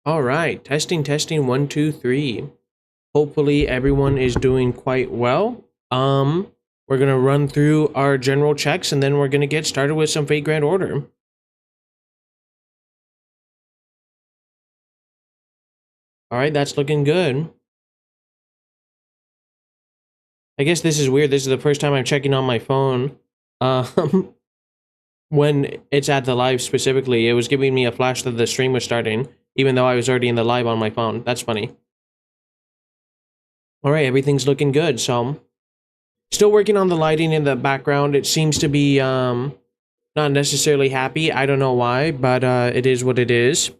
All right, testing, 1, 2, 3. Hopefully everyone is doing quite well. We're gonna run through our general checks and then we're gonna get started with some Fate Grand Order. All right, that's looking good. I guess this is weird. This is the first time I'm checking on my phone. When it's at the live specifically, it was giving me a flash that the stream was starting, even though I was already in the live on my phone. That's funny. All right, everything's looking good. So, still working on the lighting in the background. It seems to be not necessarily happy. I don't know why, but it is what it is.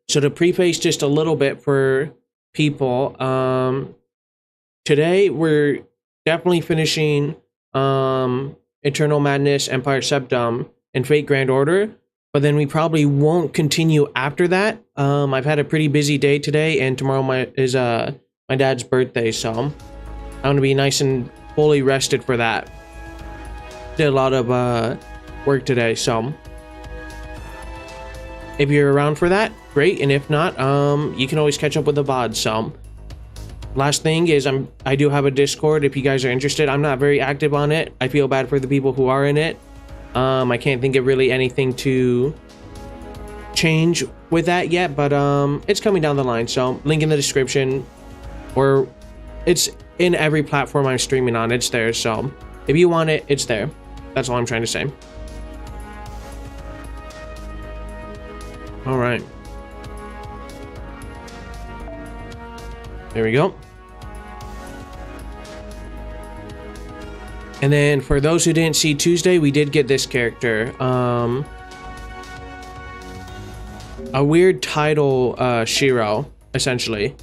So to preface just a little bit for people, today we're definitely finishing Eternal Madness, Empire Septum, and Fate Grand Order, but then we probably won't continue after that. I've had a pretty busy day today, and tomorrow is my dad's birthday, so I'm gonna be nice and fully rested for that. Did a lot of work today, so if you're around for that, great, and if not, you can always catch up with the VOD. So last thing is I do have a Discord if you guys are interested. I'm not very active on it. I feel bad for the people who are in it. I can't think of really anything to change with that yet, but it's coming down the line. So link in the description, or it's in every platform I'm streaming on. It's there. So if you want it, it's there. That's all I'm trying to say. All right. There we go. And then for those who didn't see Tuesday, we did get this character. A weird title, Shiro, essentially.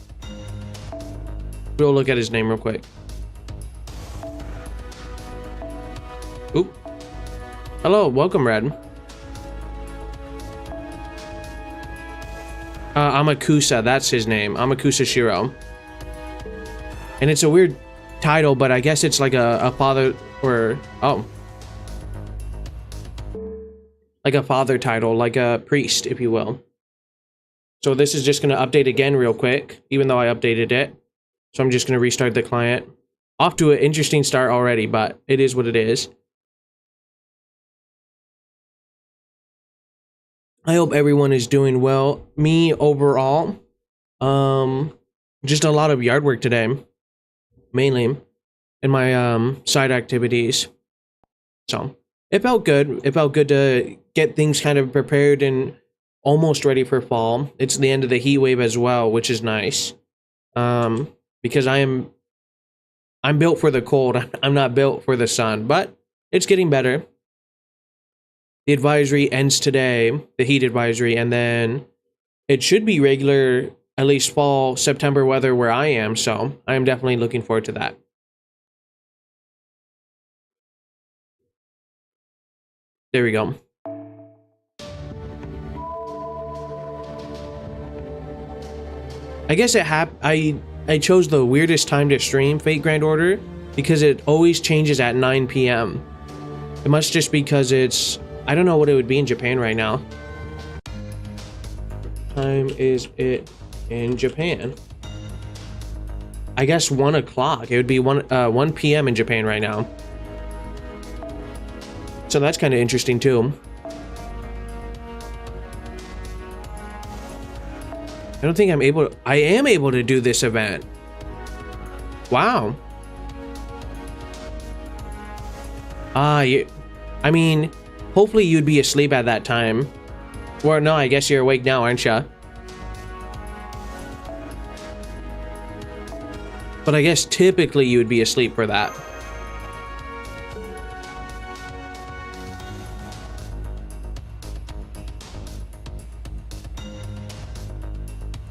We'll look at his name real quick. Oop. Hello, welcome, Red. Amakusa, that's his name. Amakusa Shiro. And it's a weird title, but I guess it's like a father, or like a father title, like a priest, if you will. So this is just going to update again real quick, even though I updated it. So I'm just going to restart the client. Off to an interesting start already, but it is what it is. I hope everyone is doing well. Me overall, just a lot of yard work today, mainly in my side activities. So it felt good. It felt good to get things kind of prepared and almost ready for fall. It's the end of the heat wave as well, which is nice. Because I'm built for the cold. I'm not built for the sun, but it's getting better. The advisory ends today, the heat advisory, and then it should be regular, at least fall, September weather where I am, so I am definitely looking forward to that. There we go. I guess I chose the weirdest time to stream Fate Grand Order because it always changes at 9 p.m. It must just because it's, I don't know what it would be in Japan right now. Time is it in Japan? I guess 1 o'clock. It would be 1 p.m. in Japan right now. So that's kind of interesting too. I don't think I am able to do this event. Wow. I mean, hopefully you'd be asleep at that time. Or no, I guess you're awake now, aren't ya? But I guess typically you would be asleep for that.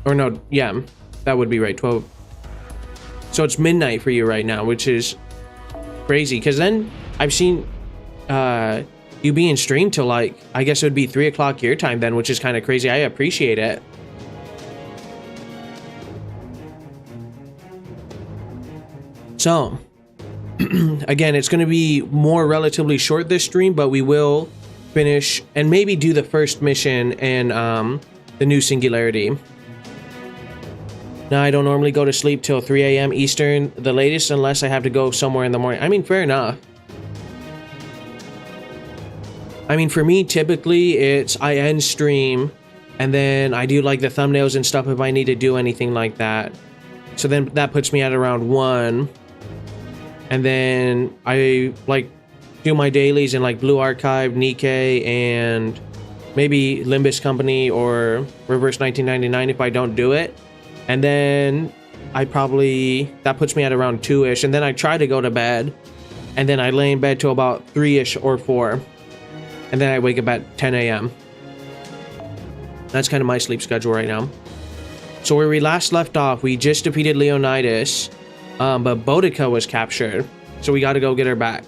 Or no, yeah, that would be right, 12. So it's midnight for you right now, which is crazy. Because then I've seen you being streamed till like, I guess it would be 3 o'clock your time then, which is kind of crazy. I appreciate it. So, again, it's going to be more relatively short this stream, but we will finish and maybe do the first mission and The new singularity. Now, I don't normally go to sleep till 3 a.m. Eastern, the latest, unless I have to go somewhere in the morning. I mean, fair enough. I mean, for me, typically, it's I end stream, and then I do, like, the thumbnails and stuff if I need to do anything like that. So then that puts me at around 1. And then I, like, do my dailies in, like, Blue Archive, Nikkei, and maybe Limbus Company or Reverse 1999 if I don't do it. And then that puts me at around 2-ish. And then I try to go to bed. And then I lay in bed till about 3-ish or 4. And then I wake up at 10 a.m. That's kind of my sleep schedule right now. So where we last left off, we just defeated Leonidas. But Boudica was captured. So we got to go get her back.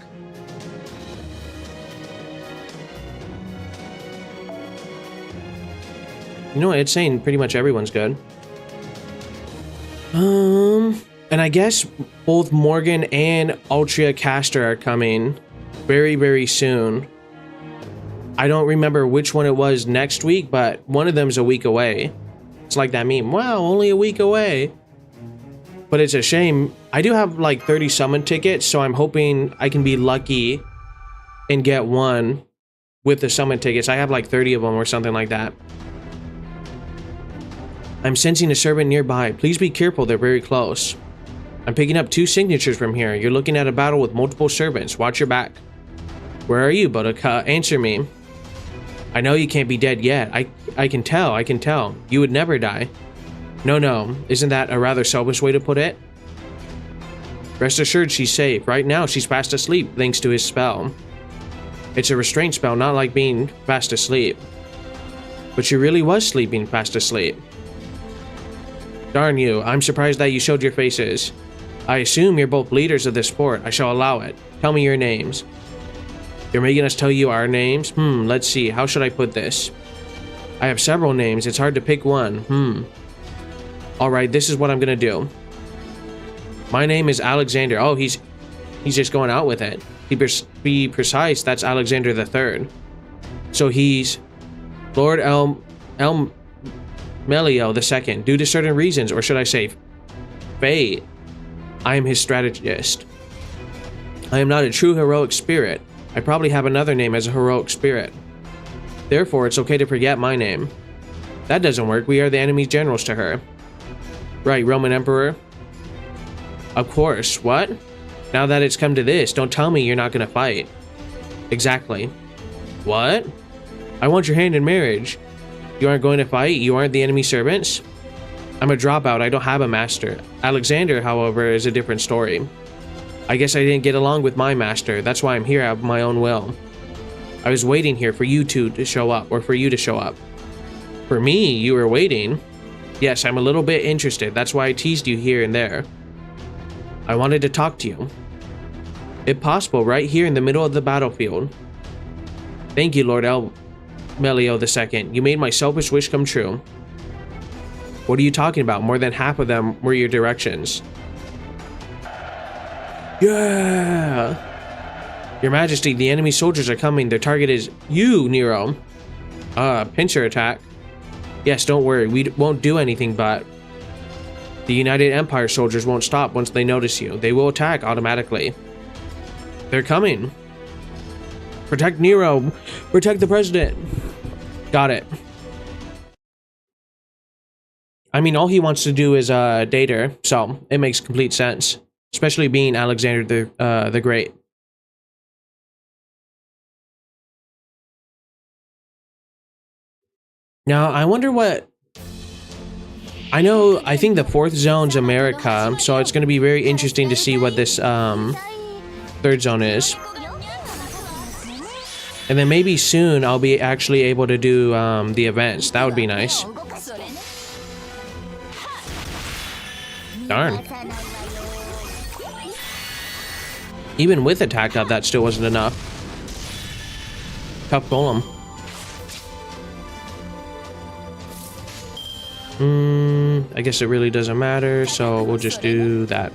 You know what? It's saying pretty much everyone's good. And I guess both Morgan and Altria Caster are coming very, very soon. I don't remember which one it was next week, but one of them's a week away. It's like that meme. Wow, only a week away. But it's a shame. I do have like 30 summon tickets, so I'm hoping I can be lucky and get one with the summon tickets. I have like 30 of them or something like that. I'm sensing a servant nearby. Please be careful, they're very close. I'm picking up 2 signatures from here. You're looking at a battle with multiple servants. Watch your back. Where are you, Boudica? Answer me. I know you can't be dead yet. I can tell. You would never die. No. Isn't that a rather selfish way to put it? Rest assured she's safe. Right now, she's fast asleep thanks to his spell. It's a restraint spell, not like being fast asleep. But she really was sleeping fast asleep. Darn you, I'm surprised that you showed your faces. I assume you're both leaders of this sport. I shall allow it. Tell me your names. You're making us tell you our names? Let's see. How should I put this? I have several names. It's hard to pick one. Alright, this is what I'm gonna do. My name is Alexander. Oh, he's just going out with it. Be precise, that's Alexander III. So he's Lord Melio II, due to certain reasons, or should I say, fate. I am his strategist. I am not a true heroic spirit. I probably have another name as a heroic spirit. Therefore, it's okay to forget my name. That doesn't work. We are the enemy's generals to her. Right, Roman Emperor? Of course. What? Now that it's come to this, don't tell me you're not gonna fight. Exactly. What? I want your hand in marriage. You aren't going to fight? You aren't the enemy servants? I'm a dropout. I don't have a master. Alexander, however, is a different story. I guess I didn't get along with my master. That's why I'm here of my own will. I was waiting here for you two to show up, or for you to show up. For me, you were waiting? Yes, I'm a little bit interested. That's why I teased you here and there. I wanted to talk to you. If possible, right here in the middle of the battlefield. Thank you, Lord Melio II. You made my selfish wish come true. What are you talking about? More than half of them were your directions. Yeah! Your Majesty, the enemy soldiers are coming. Their target is you, Nero. Pincer attack. Yes, don't worry. We won't do anything, but the United Empire soldiers won't stop once they notice you. They will attack automatically. They're coming. Protect Nero. Protect the president. Got it. I mean, all he wants to do is date her, so it makes complete sense. Especially being Alexander the Great. Now, I wonder what... I think the 4th zone's America, so it's going to be very interesting to see what this 3rd zone is. And then maybe soon I'll be actually able to do the events. That would be nice. Darn. Even with attack up, that still wasn't enough. Tough golem. I guess it really doesn't matter, so we'll just do that.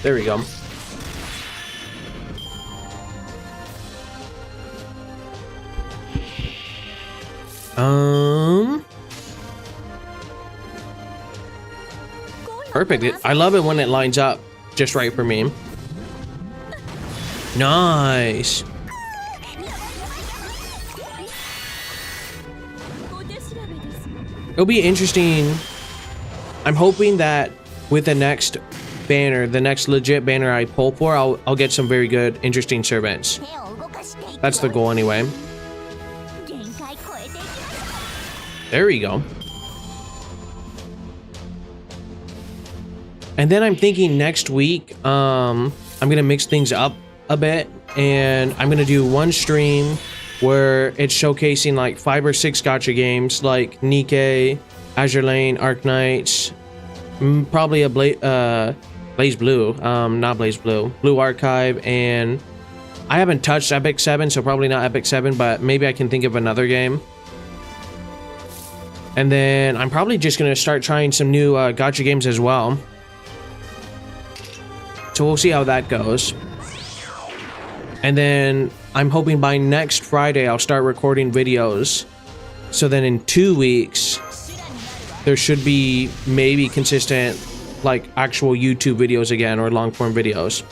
There we go. Perfect. I love it when it lines up just right for me. Nice. It'll be interesting. I'm hoping that with the next banner, the next legit banner I pull for, I'll get some very good, interesting servants. That's the goal anyway. There we go. And then I'm thinking next week, I'm gonna mix things up a bit, and I'm gonna do one stream where it's showcasing like 5 or 6 gacha games like Nikkei, Azure Lane, Arc Knights, probably a Blaze Blue, not Blaze Blue, Blue Archive, and I haven't touched Epic 7, so probably not Epic 7, but maybe I can think of another game. And then I'm probably just gonna start trying some new gacha games as well. So we'll see how that goes. And then I'm hoping by next Friday I'll start recording videos. So then in 2 weeks, there should be maybe consistent, like actual YouTube videos again, or long form videos.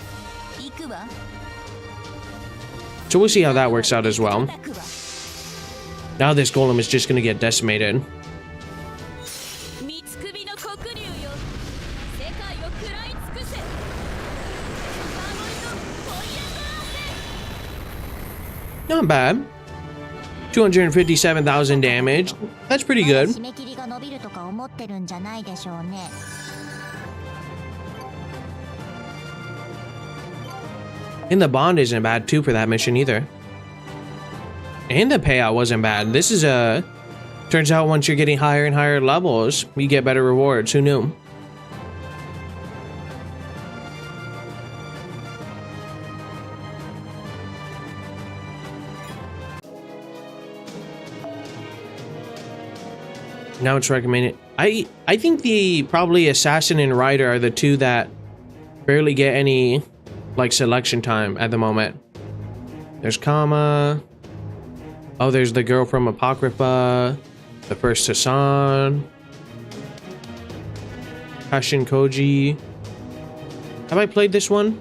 So we'll see how that works out as well. Now this golem is just gonna get decimated. Not bad. 257,000 damage. That's pretty good. And the bond isn't bad too for that mission either. And the payout wasn't bad. This is a... Turns out once you're getting higher and higher levels, you get better rewards. Who knew? Now it's recommended. I think the probably Assassin and Rider are the two that barely get any like selection time at the moment. There's Kama. Oh, there's the girl from Apocrypha. The first Hassan. Hashin Koji. Have I played this one?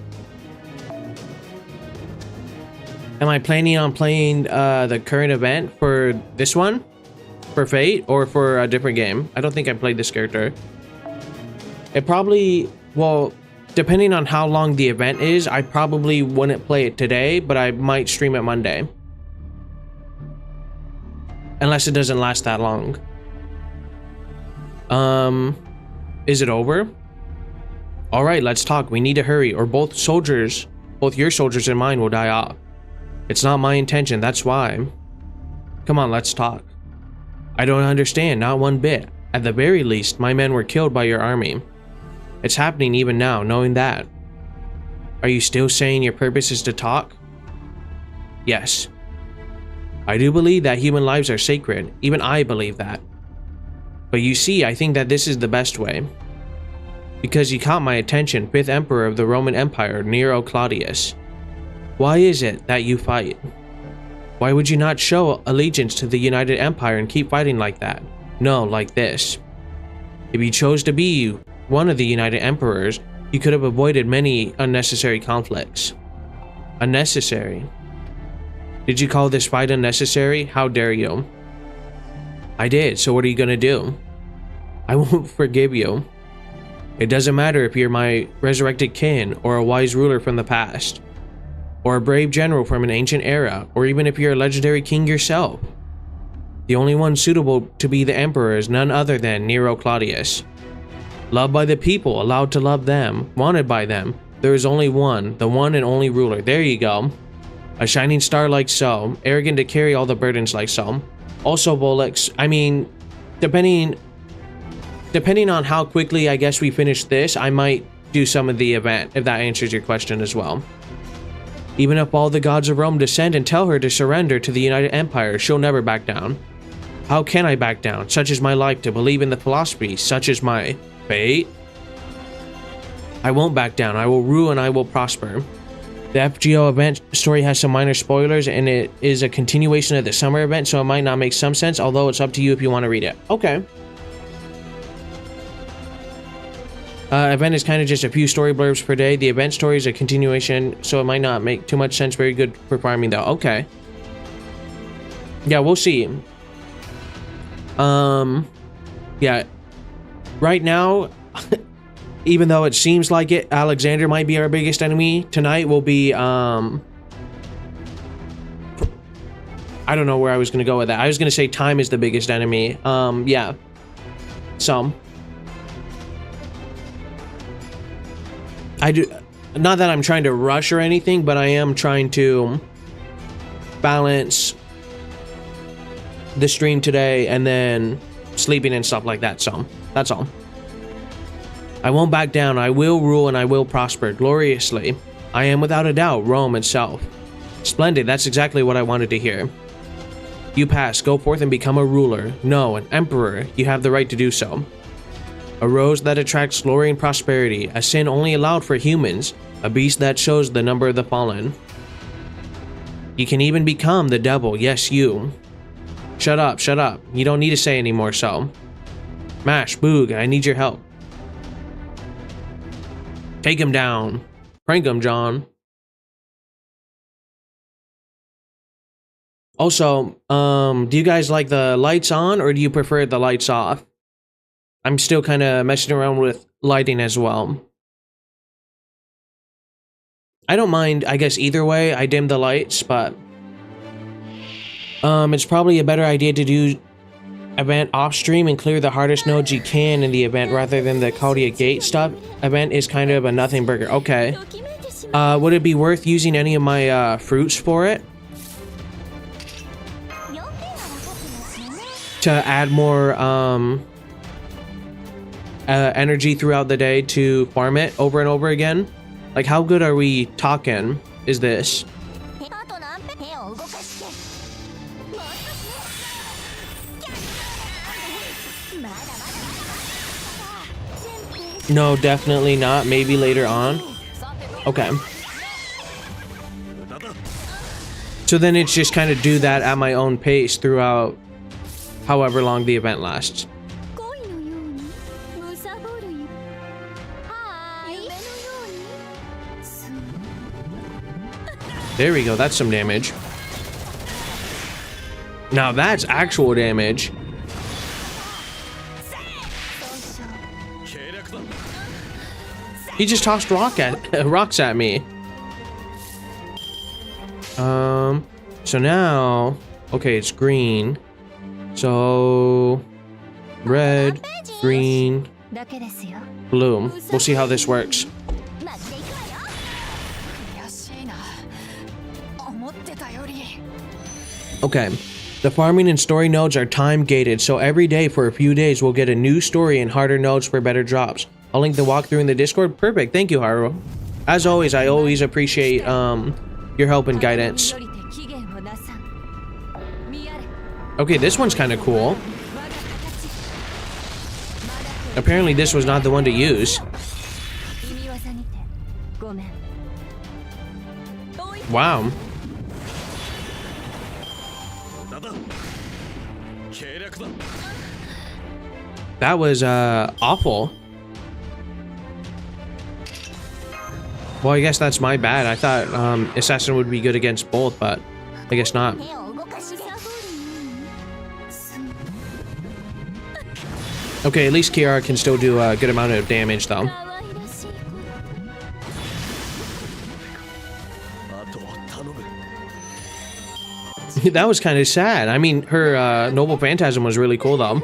Am I planning on playing the current event for this one? For Fate or for a different game? I don't think I played this character. It probably, well, depending on how long the event is, I probably wouldn't play it today, but I might stream it Monday. Unless it doesn't last that long. Is it over? All right, let's talk. We need to hurry, or both soldiers, both your soldiers and mine will die off. It's not my intention, that's why. Come on, let's talk. I don't understand, not one bit. At the very least, my men were killed by your army. It's happening even now, knowing that. Are you still saying your purpose is to talk? Yes. I do believe that human lives are sacred. Even I believe that. But you see, I think that this is the best way. Because you caught my attention, 5th Emperor of the Roman Empire, Nero Claudius. Why is it that you fight? Why would you not show allegiance to the United Empire and keep fighting like that? No, like this. If you chose to be one of the United Emperors, you could have avoided many unnecessary conflicts. Unnecessary? Did you call this fight unnecessary? How dare you? I did, so what are you gonna do? I won't forgive you. It doesn't matter if you're my resurrected kin or a wise ruler from the past, or a brave general from an ancient era, or even if you're a legendary king yourself. The only one suitable to be the emperor is none other than Nero Claudius. Loved by the people, allowed to love them, wanted by them. There is only one, the one and only ruler. There you go. A shining star like so, arrogant to carry all the burdens like so. Also, Volix, I mean, depending on how quickly I guess we finish this, I might do some of the event, if that answers your question as well. Even if all the gods of Rome descend and tell her to surrender to the United Empire, she'll never back down. How can I back down? Such is my life, to believe in the philosophy. Such is my fate. I won't back down. I will rule and I will prosper. The FGO event story has some minor spoilers, and it is a continuation of the summer event, so it might not make some sense, although it's up to you if you want to read it. Okay. Event is kind of just a few story blurbs per day. The event story is a continuation, so it might not make too much sense. Very good for farming, though. Okay. Yeah, we'll see. Yeah. Right now, even though it seems like it, Alexander might be our biggest enemy. Tonight will be, I don't know where I was going to go with that. I was going to say time is the biggest enemy. Yeah. I do, not that I'm trying to rush or anything, but I am trying to balance the stream today and then sleeping and stuff like that. So that's all. I won't back down. I will rule and I will prosper gloriously. I am without a doubt Rome itself. Splendid. That's exactly what I wanted to hear. You pass. Go forth and become a ruler. No, an emperor. You have the right to do so. A rose that attracts glory and prosperity, a sin only allowed for humans, a beast that shows the number of the fallen. You can even become the devil, yes you. Shut up, shut up. You don't need to say anymore, so. Mash, Boog, I need your help. Take him down. Prank him, John. Also, do you guys like the lights on or do you prefer the lights off? I'm still kind of messing around with lighting as well. I don't mind, I guess, either way. I dim the lights, but it's probably a better idea to do event off stream and clear the hardest nodes you can in the event rather than the Caldia Gate stuff. Event is kind of a nothing burger. Okay. Would it be worth using any of my fruits for it? To add more energy throughout the day to farm it over and over again? Like, how good are we talking is this? No, definitely not. Maybe later on. Okay. So then it's just kind of do that at my own pace throughout however long the event lasts. There we go, that's some damage. Now that's actual damage. He just tossed rocks at me. So now, okay, it's green. So red, green, blue. We'll see how this works. Okay, the farming and story nodes are time gated, so every day for a few days we'll get a new story and harder nodes for better drops. I'll link the walkthrough in the Discord. Perfect, thank you, Haru. As always, I always appreciate your help and guidance. Okay, this one's kind of cool. Apparently this was not the one to use. Wow. That was awful. Well, I guess that's my bad. I thought Assassin would be good against both, but I guess not. Okay, at least Kiara can still do a good amount of damage, though. That was kind of sad. I mean, her Noble Phantasm was really cool, though.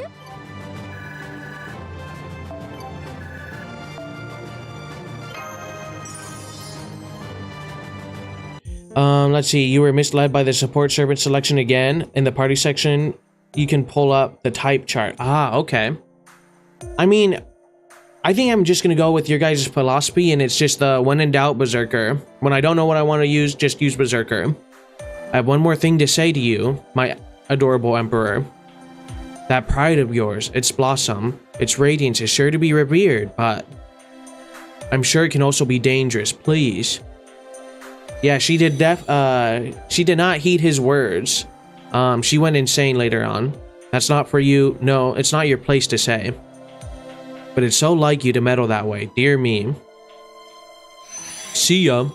Let's see. You were misled by the support servant selection again. In the party section, you can pull up the type chart. Ah, okay. I mean, I think I'm just gonna go with your guys' philosophy, and it's just the when in doubt, Berserker. When I don't know what I want to use, just use Berserker. I have one more thing to say to you, my adorable Emperor. That pride of yours, its blossom, its radiance is sure to be revered, but I'm sure it can also be dangerous. Please, Yeah, she did not heed his words. She went insane later on. That's not for you. No, it's not your place to say. But it's so like you to meddle that way. Dear me. See ya.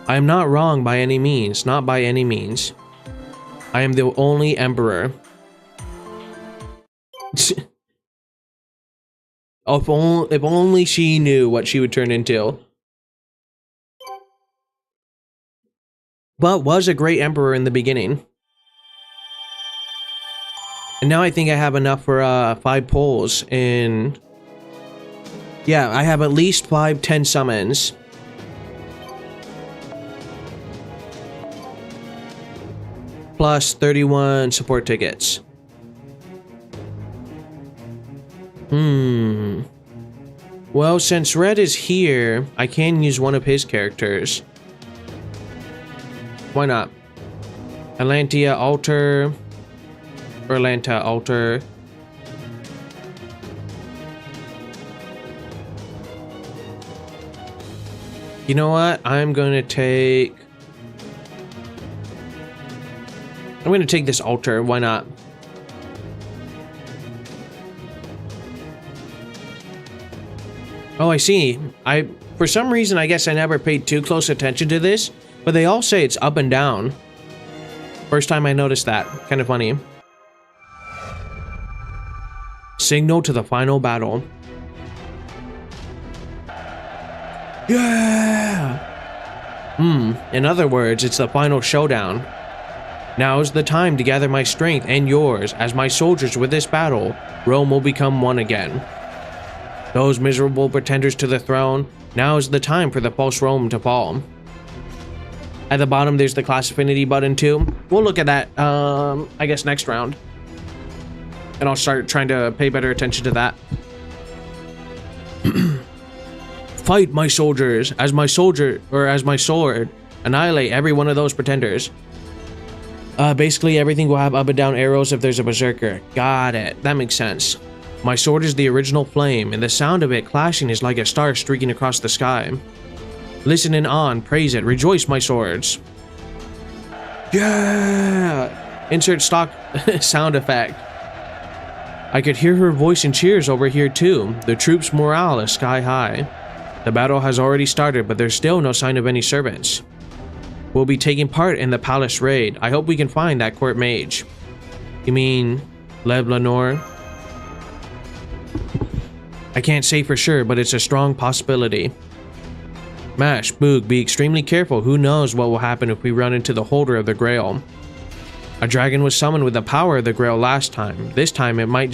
I am not wrong by any means. Not by any means. I am the only emperor. If only she knew what she would turn into. But was a great emperor in the beginning. And now I think I have enough for 5 pulls in... Yeah, I have at least 10 summons. Plus 31 support tickets. Well, since Red is here, I can use one of his characters. Why not? Atlantia Alter. Or Atlanta Alter. You know what? I'm going to take this Alter. Why not? Oh, I see. For some reason, I guess I never paid too close attention to this, but they all say it's up and down. First time I noticed that. Kind of funny. Signal to the final battle. Yeah! In other words, it's the final showdown. Now is the time to gather my strength and yours. As my soldiers with this battle, Rome will become one again. Those miserable pretenders to the throne, now is the time for the false Rome to fall. At the bottom, there's the class affinity button too. We'll look at that, I guess next round. And I'll start trying to pay better attention to that. Fight, my soldiers, as my sword, annihilate every one of those pretenders. Basically everything will have up and down arrows if there's a berserker. Got it. That makes sense. My sword is the original flame, and the sound of it clashing is like a star streaking across the sky. Listen in awe and praise it. Rejoice, my swords. Yeah! Insert stock sound effect. I could hear her voice in cheers over here too. The troops' morale is sky high. The battle has already started, but there's still no sign of any servants. We'll be taking part in the palace raid. I hope we can find that court mage. You mean Lev Lenore? I can't say for sure, but it's a strong possibility. Mash, Boog, be extremely careful. Who knows what will happen if we run into the holder of the Grail. A dragon was summoned with the power of the Grail last time. This time it might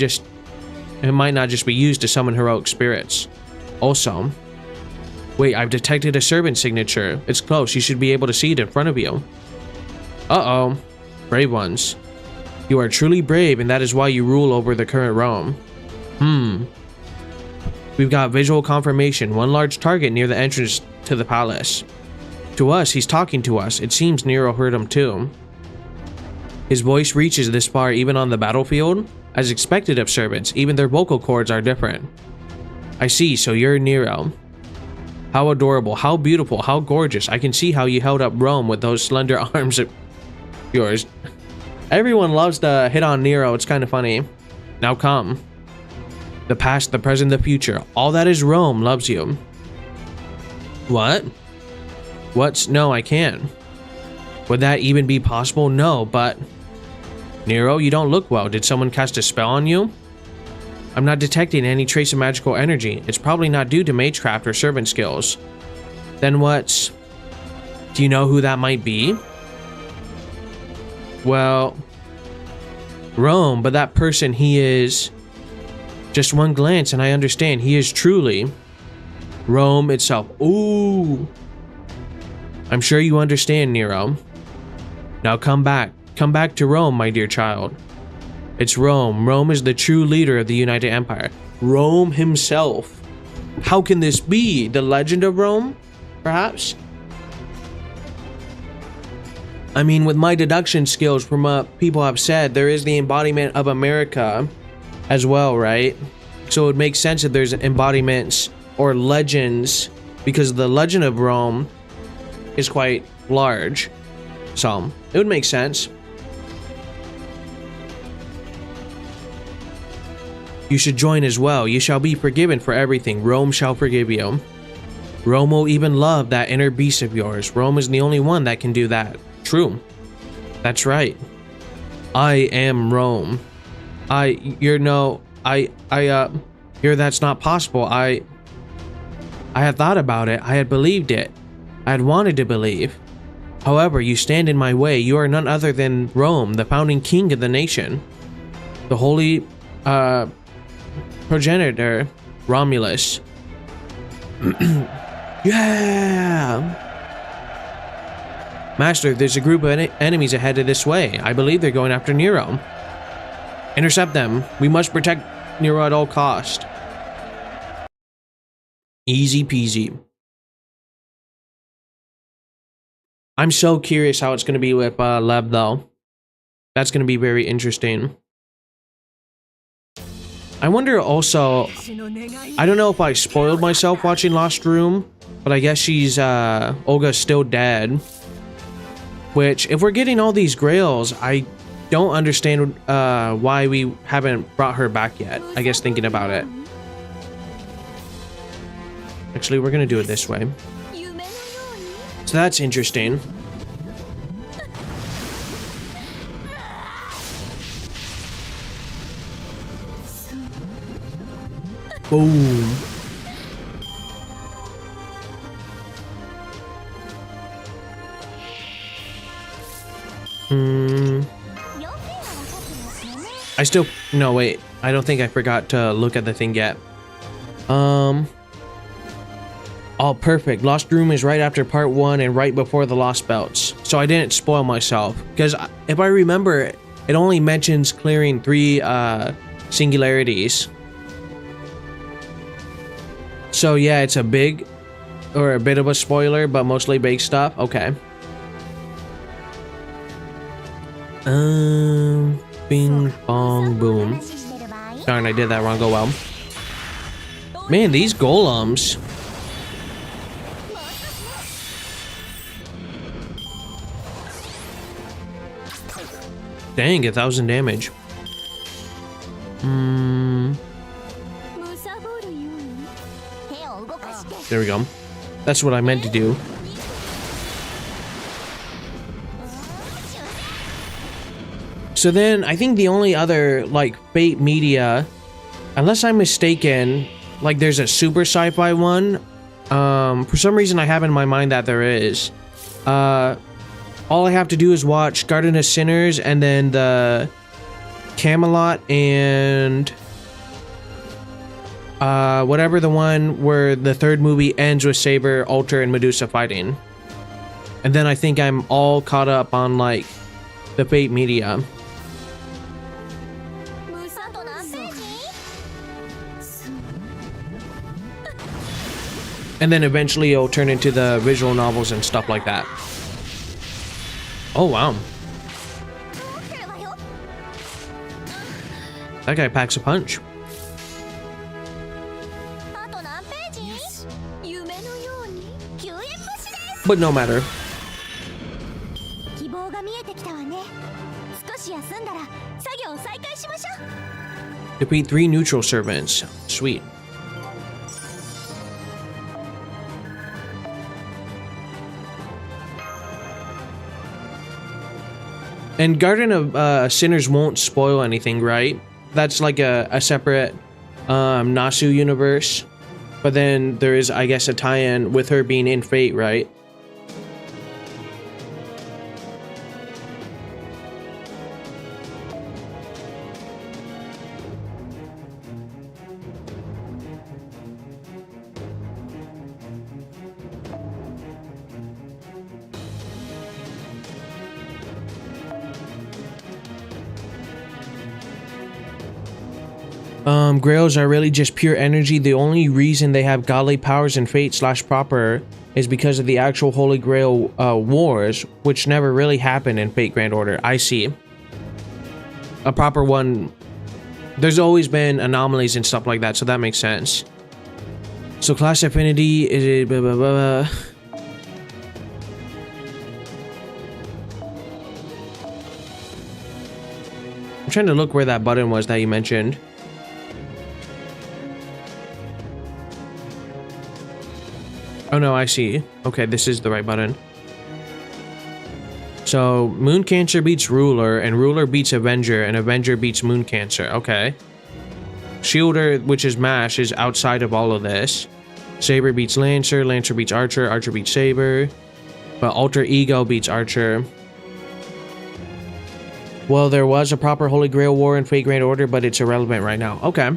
not just be used to summon heroic spirits. Also, wait, I've detected a servant signature. It's close. You should be able to see it in front of you. Uh-oh. Brave ones. You are truly brave, and that is why you rule over the current Rome. We've got visual confirmation. One large target near the entrance to the palace. To us, he's talking to us. It seems Nero heard him too. His voice reaches this far even on the battlefield? As expected of servants, even their vocal cords are different. I see, so you're Nero. How adorable, how beautiful, how gorgeous. I can see how you held up Rome with those slender arms of yours. Everyone loves to hit on Nero, it's kind of funny. Now come. The past, the present, the future. All that is Rome loves you. What? No, I can't. Would that even be possible? No, but... Nero, you don't look well. Did someone cast a spell on you? I'm not detecting any trace of magical energy. It's probably not due to magecraft or servant skills. Then what's... Do you know who that might be? Well... Rome, but that person, he is... Just one glance and I understand. He is truly... Rome itself. Ooh! I'm sure you understand, Nero. Now come back. Come back to Rome, my dear child. It's Rome. Rome is the true leader of the United Empire. Rome himself. How can this be? The legend of Rome? Perhaps? I mean, with my deduction skills from what people have said, there is the embodiment of America as well, right? So it would make sense if there's embodiments or legends because the legend of Rome is quite large. So it would make sense. You should join as well. You shall be forgiven for everything. Rome shall forgive you. Rome will even love that inner beast of yours. Rome is the only one that can do that. True. That's right. I am Rome. That's not possible. I had thought about it. I had believed it. I had wanted to believe. However, you stand in my way. You are none other than Rome, the founding king of the nation. The holy, progenitor, Romulus. Yeah! Master, there's a group of enemies ahead of this way. I believe they're going after Nero. Intercept them. We must protect Nero at all cost. Easy peasy. I'm so curious how it's going to be with Lev, though. That's going to be very interesting. I wonder also, I don't know if I spoiled myself watching Lost Room, but I guess she's, Olga's still dead. Which, if we're getting all these grails, I don't understand why we haven't brought her back yet, I guess thinking about it. Actually, we're gonna do it this way. So that's interesting. Boom. I still... No, wait. I don't think I forgot to look at the thing yet. Oh, perfect. Lost Room is right after part 1 and right before the Lost Belts. So I didn't spoil myself. Because if I remember, it only mentions clearing 3 singularities. So yeah, it's a big... or a bit of a spoiler, but mostly big stuff. Okay. Bing, bong, boom. Darn, I did that wrong. Go well. Man, these golems. Dang, 1,000 damage. There we go. That's what I meant to do. So then, I think the only other, like, Fate media, unless I'm mistaken, like, there's a super sci-fi one. For some reason, I have in my mind that there is. All I have to do is watch Garden of Sinners and then the Camelot and whatever the one where the third movie ends with Saber, Alter, and Medusa fighting. And then I think I'm all caught up on, like, the Fate media. And then eventually it'll turn into the visual novels and stuff like that. Oh, wow. That guy packs a punch. But no matter. Defeat 3 neutral servants. Sweet. And Garden of Sinners won't spoil anything, right? That's like a separate Nasu universe. But then there is, I guess, a tie-in with her being in Fate, right? Grails are really just pure energy. The only reason they have godly powers in Fate / proper is because of the actual Holy Grail wars, which never really happened in Fate Grand Order. I see. A proper one. There's always been anomalies and stuff like that, so that makes sense. So class affinity is blah, blah, blah, blah. I'm trying to look where that button was that you mentioned. Oh no, I see. Okay, this is the right button. So Moon Cancer beats Ruler, and Ruler beats Avenger, and Avenger beats Moon Cancer. Okay. Shielder, which is MASH, is outside of all of this. Saber beats Lancer, Lancer beats Archer, Archer beats Saber. But Alter Ego beats Archer. Well, there was a proper Holy Grail War in Fate Grand Order, but it's irrelevant right now. Okay.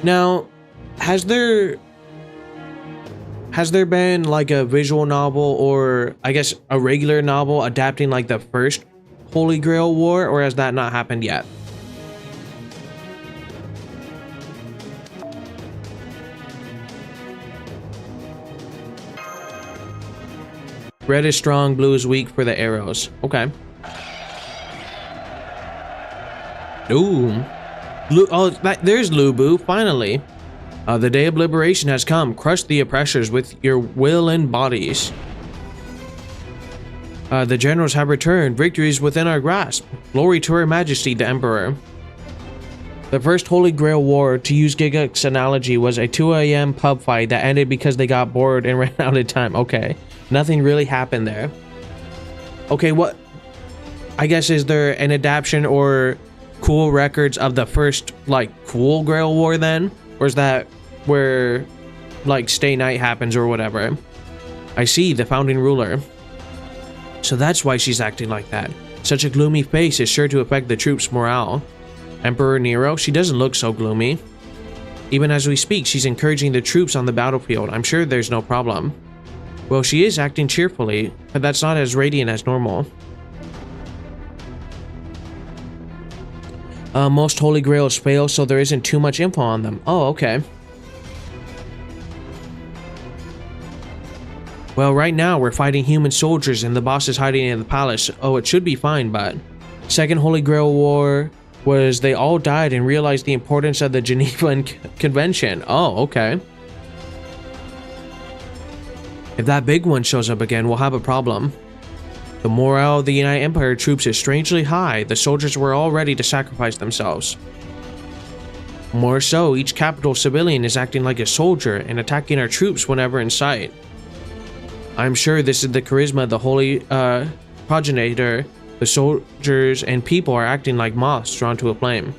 Now, has there been like a visual novel, or I guess a regular novel adapting like the first Holy Grail War, or has that not happened yet? Red is strong, blue is weak for the arrows. Okay. Ooh. Oh, there's Lubu, finally. The day of liberation has come. Crush the oppressors with your will and bodies. The generals have returned. Victory is within our grasp. Glory to Her Majesty, the Emperor. The first Holy Grail War, to use Gigak's analogy, was a 2 a.m. pub fight that ended because they got bored and ran out of time. Okay. Nothing really happened there. Okay, what? I guess, is there an adaptation or cool records of the first, like, cool Grail War then? Or is that where, like, Stay Night happens or whatever? I see, the founding ruler. So that's why she's acting like that. Such a gloomy face is sure to affect the troops' morale. Emperor Nero, she doesn't look so gloomy. Even as we speak, she's encouraging the troops on the battlefield. I'm sure there's no problem. Well, she is acting cheerfully, but that's not as radiant as normal. Most Holy Grails fail, so there isn't too much info on them. Oh, okay. Well, right now we're fighting human soldiers and the boss is hiding in the palace. Oh, it should be fine, but... Second Holy Grail War was they all died and realized the importance of the Geneva Convention. Oh, okay. If that big one shows up again, we'll have a problem. The morale of the United Empire troops is strangely high. The soldiers were all ready to sacrifice themselves. More so, each capital civilian is acting like a soldier and attacking our troops whenever in sight. I'm sure this is the charisma of the Holy Progenitor. The soldiers and people are acting like moths drawn to a flame.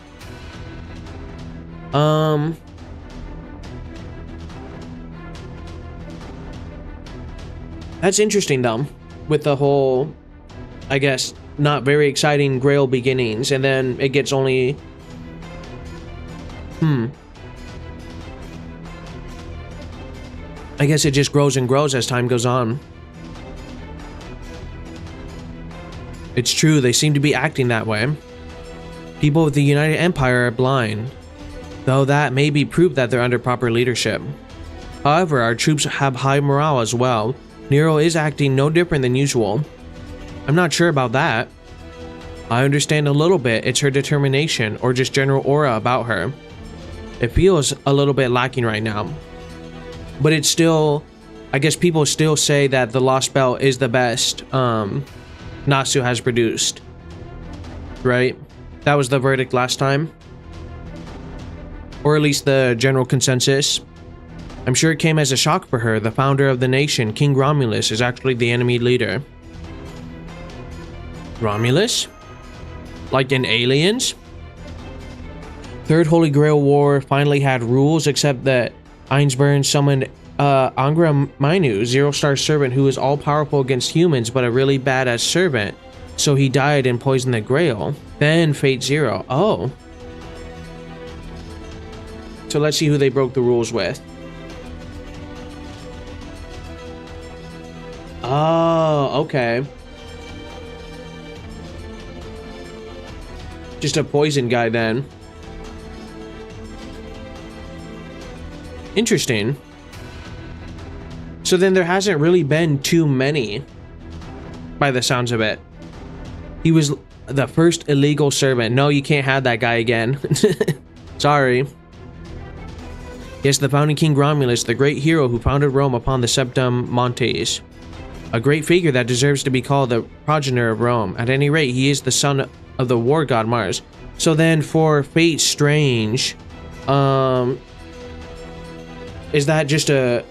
That's interesting though, with the whole, I guess, not very exciting Grail beginnings, and then it gets only... I guess it just grows and grows as time goes on. It's true, they seem to be acting that way. People of the United Empire are blind, though that may be proof that they're under proper leadership. However, our troops have high morale as well. Nero is acting no different than usual. I'm not sure about that. I understand a little bit it's her determination or just general aura about her. It feels a little bit lacking right now. But it's still, I guess people still say that the Lost Belt is the best Nasu has produced. Right? That was the verdict last time. Or at least the general consensus. I'm sure it came as a shock for her. The founder of the nation, King Romulus, is actually the enemy leader. Romulus? Like in Aliens? Third Holy Grail War finally had rules, except that Einsburn summoned Angra Mainyu, Zero-Star servant who is all-powerful against humans but a really badass servant. So he died and poisoned the Grail. Then Fate Zero. Oh. So let's see who they broke the rules with. Oh, okay. Just a poison guy then. Interesting. So then there hasn't really been too many, by the sounds of it. He was the first illegal servant. No, you can't have that guy again. Sorry. Yes, the founding king Romulus, the great hero who founded Rome upon the Septem Montes. A great figure that deserves to be called the progenitor of Rome. At any rate, he is the son of the war god Mars. So then for Fate Strange, is that just a...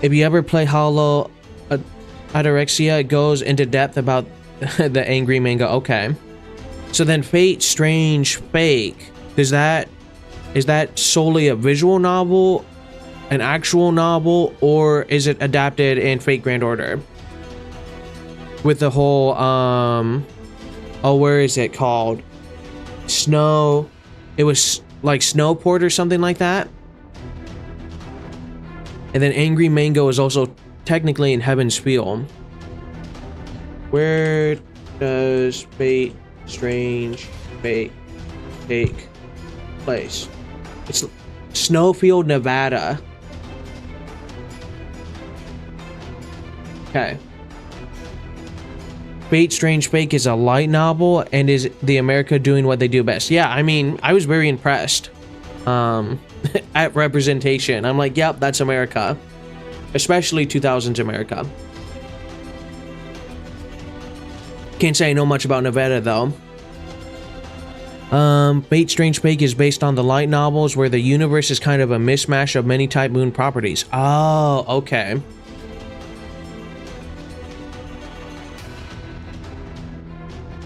If you ever play Hollow Ataraxia, it goes into depth about the angry manga. Okay. So then Fate Strange Fake, is that solely a visual novel, an actual novel, or is it adapted in Fate Grand Order? With the whole, oh, where is it called? Snow, it was like Snowport or something like that. And then Angry Mango is also technically in Heaven's Feel. Where does Fate Strange Fate take place? It's Snowfield, Nevada. Okay. Fate Strange Fake is a light novel and is the America doing what they do best. Yeah, I mean, I was very impressed at representation. I'm like, yep, that's America. Especially 2000s America. Can't say I know much about Nevada though. Fate Strange Fake is based on the light novels where the universe is kind of a mishmash of many Type Moon properties. Oh, okay.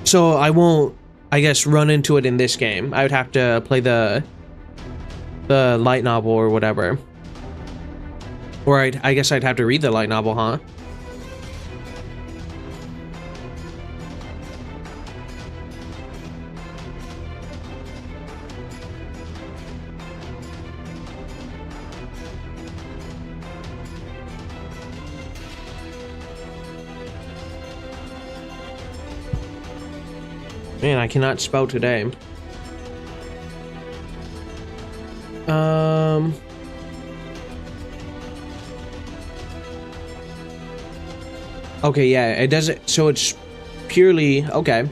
So I won't, I guess, run into it in this game. I would have to play the light novel or whatever. Or I guess I'd have to read the light novel, huh? Man, I cannot spell today. Okay, yeah, it doesn't, so it's purely, okay.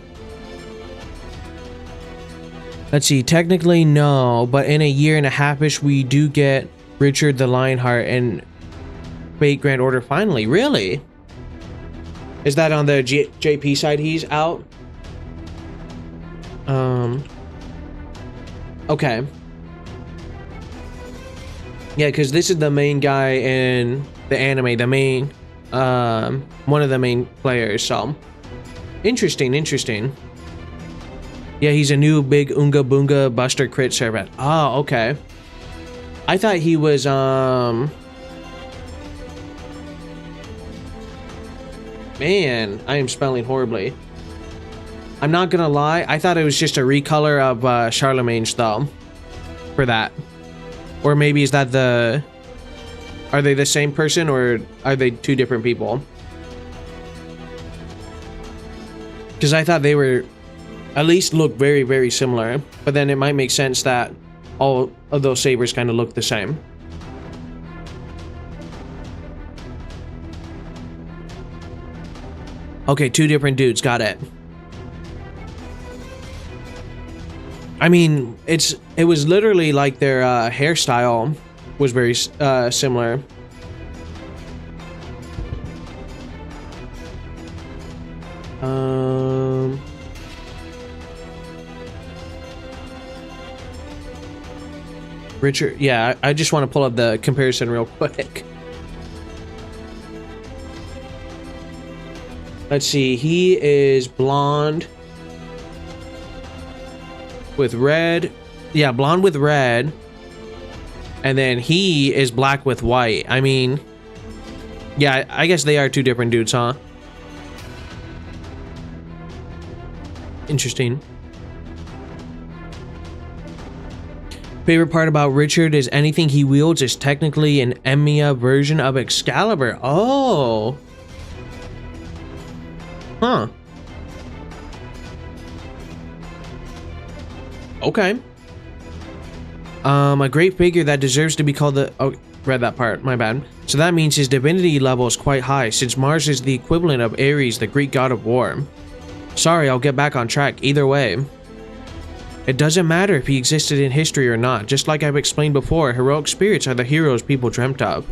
Let's see, technically no, but in a year and a half-ish, we do get Richard the Lionheart and Fate Grand Order finally. Really? Is that on the JP side he's out? Okay. Yeah, because this is the main guy in the anime, the main, one of the main players, so. Interesting. Yeah, he's a new big Unga Boonga Buster Crit servant. Oh, okay. I thought he was, man, I am spelling horribly. I'm not gonna lie, I thought it was just a recolor of Charlemagne's though, for that. Or maybe is that the... Are they the same person or are they two different people? Because I thought they were... At least look very, very similar. But then it might make sense that all of those sabers kind of look the same. Okay, two different dudes, got it. I mean, it was literally like their hairstyle was very similar. Richard, yeah, I just want to pull up the comparison real quick. Let's see, he is blonde with red. Yeah, blonde with red. And then he is black with white. I mean, yeah, I guess they are two different dudes, huh? Interesting. Favorite part about Richard is anything he wields is technically an Emiya version of Excalibur. Oh. Huh. Okay. A great figure that deserves to be called the... Oh, read that part. My bad. So that means his divinity level is quite high, since Mars is the equivalent of Ares, the Greek god of war. Sorry, I'll get back on track. Either way. It doesn't matter if he existed in history or not. Just like I've explained before, heroic spirits are the heroes people dreamt of.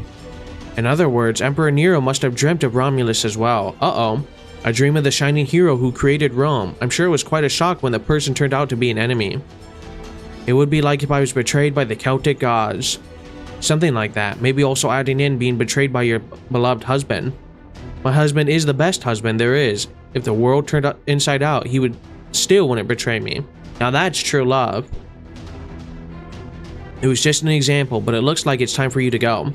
In other words, Emperor Nero must have dreamt of Romulus as well. Uh-oh. A dream of the shining hero who created Rome. I'm sure it was quite a shock when the person turned out to be an enemy. It would be like if I was betrayed by the Celtic gods. Something like that. Maybe also adding in being betrayed by your beloved husband. My husband is the best husband there is. If the world turned inside out, he would still wouldn't betray me. Now that's true love. It was just an example, but it looks like it's time for you to go.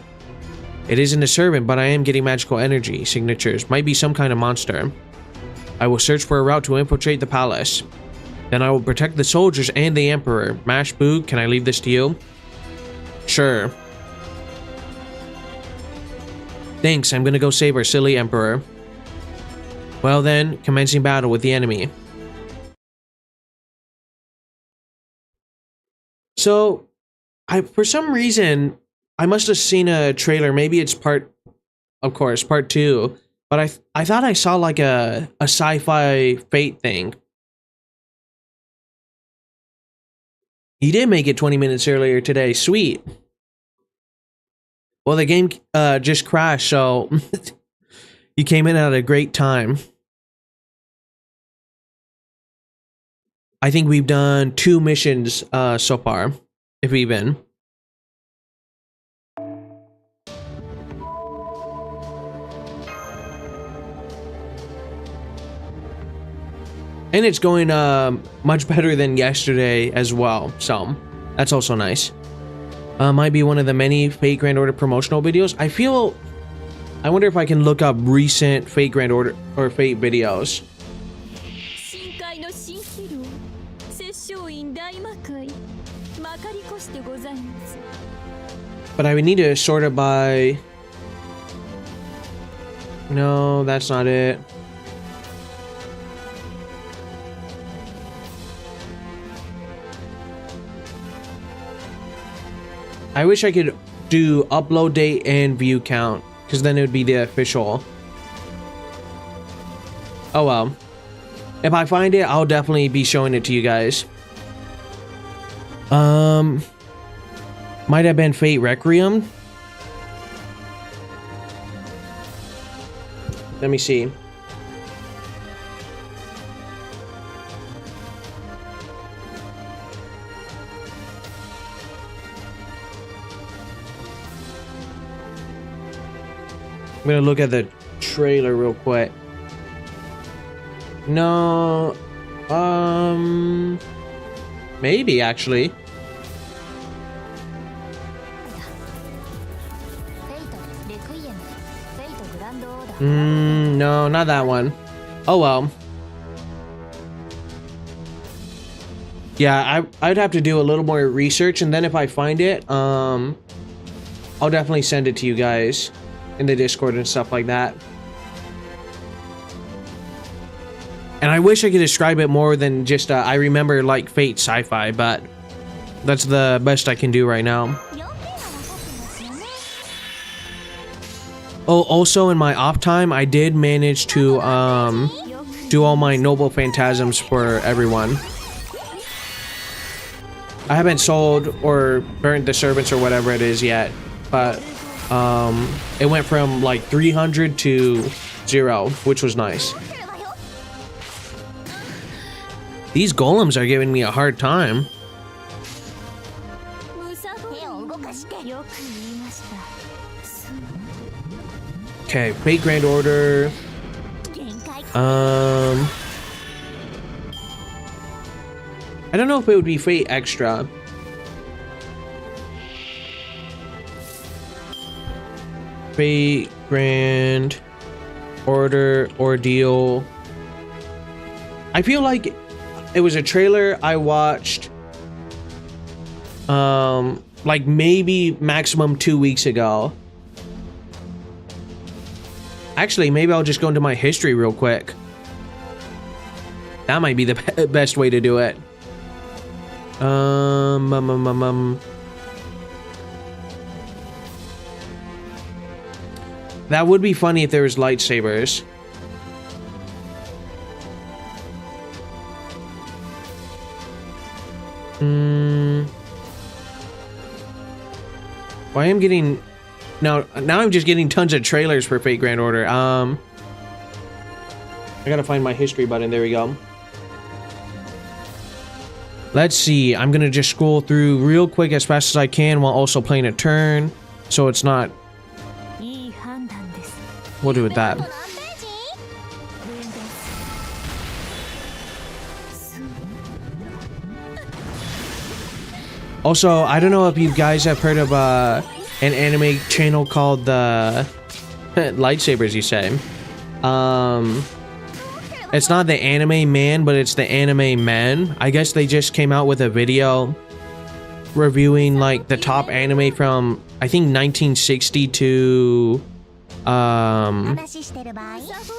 It isn't a servant, but I am getting magical energy signatures. Might be some kind of monster. I will search for a route to infiltrate the palace. Then I will protect the soldiers and the emperor. Mash Boog, can I leave this to you? Sure. Thanks, I'm gonna go save our silly emperor. Well then, commencing battle with the enemy. So, for some reason, I must have seen a trailer. Maybe it's part 2. But I thought I saw like a sci-fi Fate thing. You did make it 20 minutes earlier today. Sweet. Well, the game just crashed, so you came in at a great time. I think we've done 2 missions so far, if even. And it's going much better than yesterday as well, so that's also nice. Might be one of the many Fate Grand Order promotional videos. I wonder if I can look up recent Fate Grand Order or Fate videos. But I would need to sort it by... No, that's not it. I wish I could do upload date and view count, because then it would be the official. Oh well. If I find it, I'll definitely be showing it to you guys. Might have been Fate Requiem. Let me see. I'm gonna look at the trailer real quick. No, maybe actually. No, not that one. Oh well. Yeah, I'd have to do a little more research, and then if I find it, I'll definitely send it to you guys in the Discord and stuff like that. And I wish I could describe it more than just I remember like Fate sci-fi, but that's the best I can do right now. Oh, also in my off time, I did manage to do all my noble phantasms for everyone. I haven't sold or burnt the servants or whatever it is yet, but it went from like 300 to 0, which was nice. These golems are giving me a hard time. Okay, Fate Grand Order. I don't know if it would be Fate Extra. Fate Grand Order Ordeal. I feel like it was a trailer I watched like maybe maximum 2 weeks ago. Actually, maybe I'll just go into my history real quick. That might be the best way to do it. That would be funny if there was lightsabers. Well, I am getting now I'm just getting tons of trailers for Fate Grand Order. I gotta find my history button. There we go. Let's see. I'm gonna just scroll through real quick as fast as I can while also playing a turn, so it's not. We'll do with that. Also, I don't know if you guys have heard of an anime channel called the Lightsabers, you say. It's not the Anime Man, but it's the Anime Men. I guess they just came out with a video reviewing like the top anime from I think 1960 to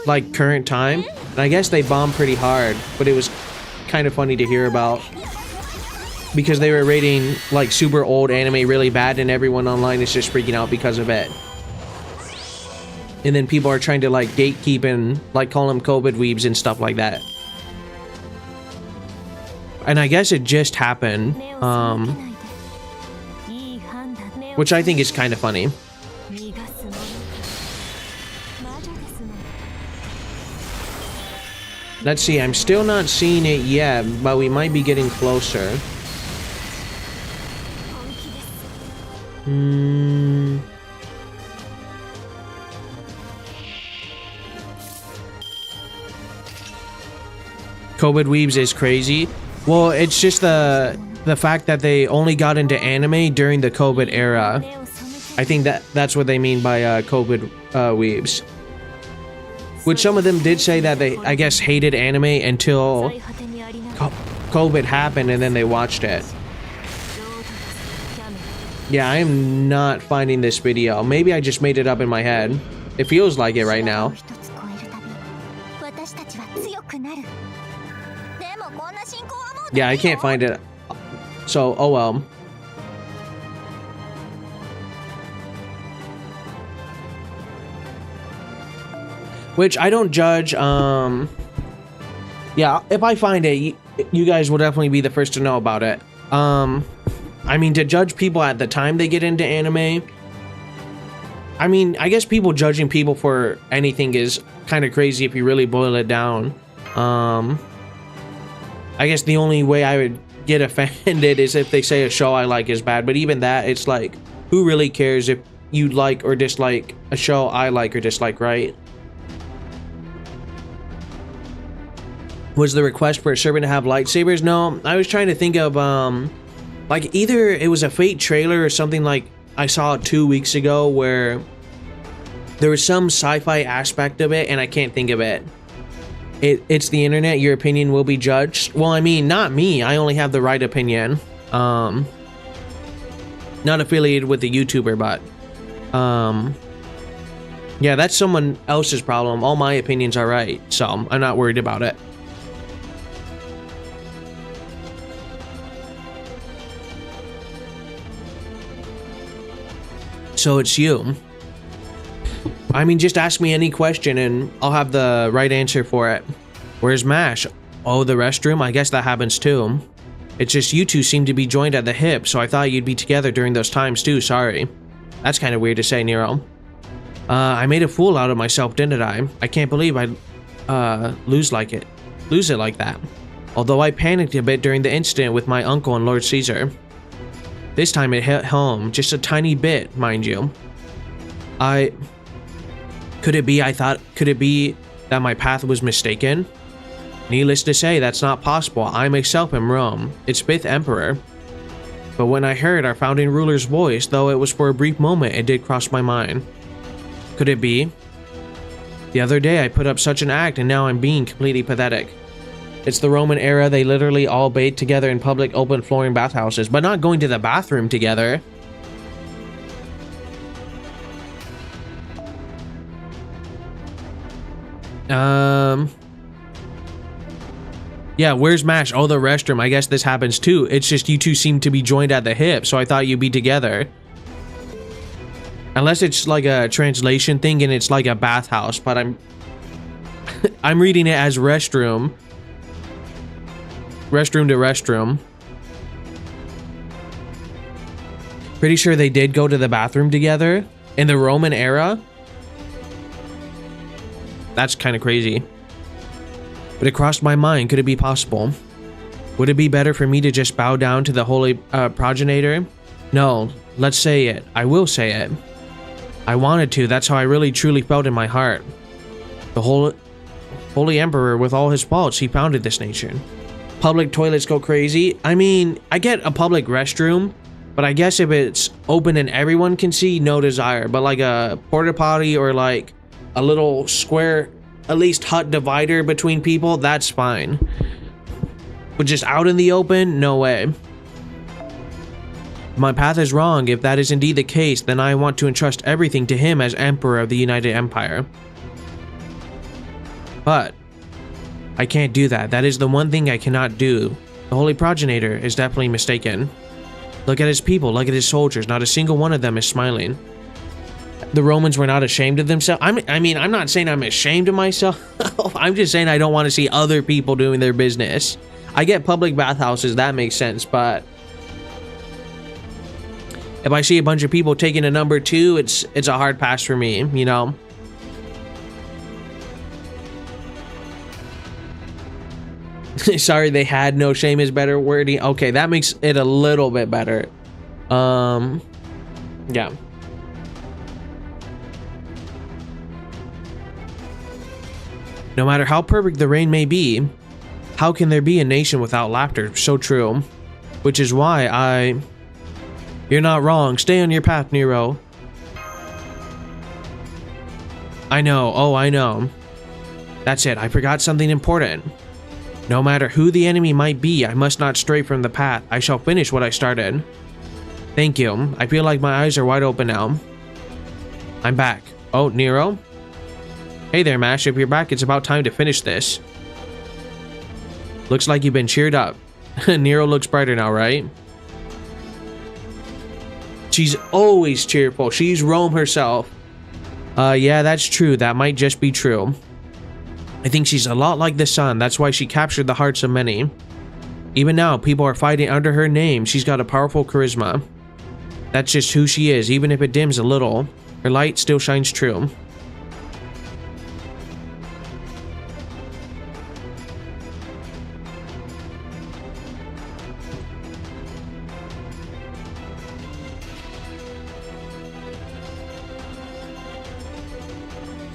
like current time. And I guess they bombed pretty hard, but it was kind of funny to hear about. Because they were rating like super old anime really bad and everyone online is just freaking out because of it. And then people are trying to like gatekeep and like call them COVID weebs and stuff like that. And I guess it just happened. Which I think is kind of funny. Let's see, I'm still not seeing it yet, but we might be getting closer. COVID weebs is crazy. Well, it's just the fact that they only got into anime during the COVID era. I think that's what they mean by COVID weebs. Which some of them did say that they, I guess, hated anime until COVID happened and then they watched it. Yeah, I am not finding this video. Maybe I just made it up in my head. It feels like it right now. Yeah, I can't find it. So, oh well. Which I don't judge. Yeah, if I find it, you guys will definitely be the first to know about it. I mean, to judge people at the time they get into anime, I mean, I guess people judging people for anything is kind of crazy if you really boil it down. I guess the only way I would get offended is if they say a show I like is bad, but even that, it's like, who really cares if you like or dislike a show I like or dislike, right? Was the request for a servant to have lightsabers? No, I was trying to think of, like either it was a Fate trailer or something like I saw 2 weeks ago where there was some sci-fi aspect of it and I can't think of it. It's the internet, your opinion will be judged. Well, I mean, not me, I only have the right opinion. Not affiliated with the YouTuber, but yeah, that's someone else's problem. All my opinions are right, so I'm not worried about it. So it's you. I mean, just ask me any question and I'll have the right answer for it. Where's Mash? Oh, the restroom? I guess that happens too. It's just you two seem to be joined at the hip, so I thought you'd be together during those times too, sorry. That's kind of weird to say, Nero. I made a fool out of myself, didn't I? I can't believe I'd lose it like that. Although I panicked a bit during the incident with my uncle and Lord Caesar. This time it hit home, just a tiny bit, mind you. Could it be that my path was mistaken? Needless to say, that's not possible. I myself am Rome, its 5th emperor. But when I heard our founding ruler's voice, though it was for a brief moment, it did cross my mind. Could it be? The other day I put up such an act and now I'm being completely pathetic. It's the Roman era, they literally all bathe together in public open flooring bathhouses, but not going to the bathroom together. Yeah, where's Mash? Oh, the restroom. I guess this happens too. It's just you two seem to be joined at the hip, so I thought you'd be together. Unless it's like a translation thing and it's like a bathhouse, but I'm reading it as restroom. Restroom to restroom. Pretty sure they did go to the bathroom together in the Roman era. That's kind of crazy. But it crossed my mind, could it be possible? Would it be better for me to just bow down to the holy progenitor? No, let's say it. I will say it. I wanted to, that's how I really truly felt in my heart. The holy emperor, with all his faults, he founded this nation. Public toilets go crazy. I mean, I get a public restroom, but I guess if it's open and everyone can see, no desire. But like a porta potty or like a little square, at least hut divider between people, that's fine. But just out in the open, no way. My path is wrong. If that is indeed the case, then I want to entrust everything to him as Emperor of the United Empire. But I can't do that. That is the one thing I cannot do. The Holy Progenitor is definitely mistaken. Look at his people, look at his soldiers. Not a single one of them is smiling. The Romans were not ashamed of themselves. I mean, I'm not saying I'm ashamed of myself. I'm just saying I don't want to see other people doing their business. I get public bathhouses, that makes sense, but if I see a bunch of people taking a number 2, it's a hard pass for me, you know? Sorry, they had no shame is better wording. Okay, that makes it a little bit better. Yeah. No matter how perfect the reign may be, how can there be a nation without laughter? So true. Which is why You're not wrong. Stay on your path, Nero. I know. Oh, I know. That's it. I forgot something important. No matter who the enemy might be, I must not stray from the path. I shall finish what I started. Thank you. I feel like my eyes are wide open now. I'm back. Oh, Nero? Hey there, Mash. If you're back, it's about time to finish this. Looks like you've been cheered up. Nero looks brighter now, right? She's always cheerful. She's Rome herself. Yeah, that's true. That might just be true. I think she's a lot like the sun. That's why she captured the hearts of many. Even now, people are fighting under her name. She's got a powerful charisma. That's just who she is, even if it dims a little. Her light still shines true.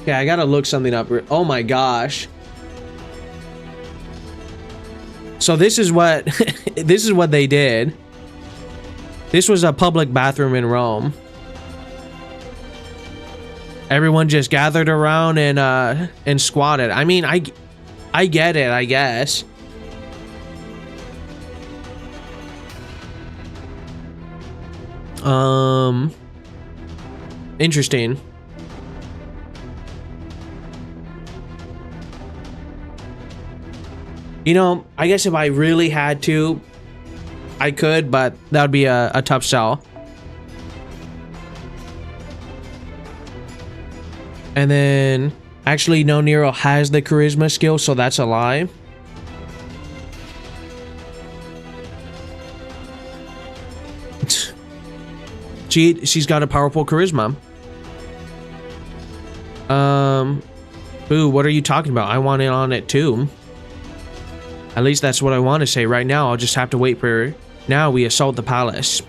Okay, I gotta look something up. Oh my gosh. So this is what this is what they did. This was a public bathroom in Rome. Everyone just gathered around and squatted. I mean, I get it, I guess. Interesting. You know, I guess if I really had to, I could, but that would be a tough sell. And then, actually, no, Nero has the charisma skill, so that's a lie. She's got a powerful charisma. Boo, what are you talking about? I want in on it too. At least that's what I want to say right now. I'll just have to wait for... Now we assault the palace.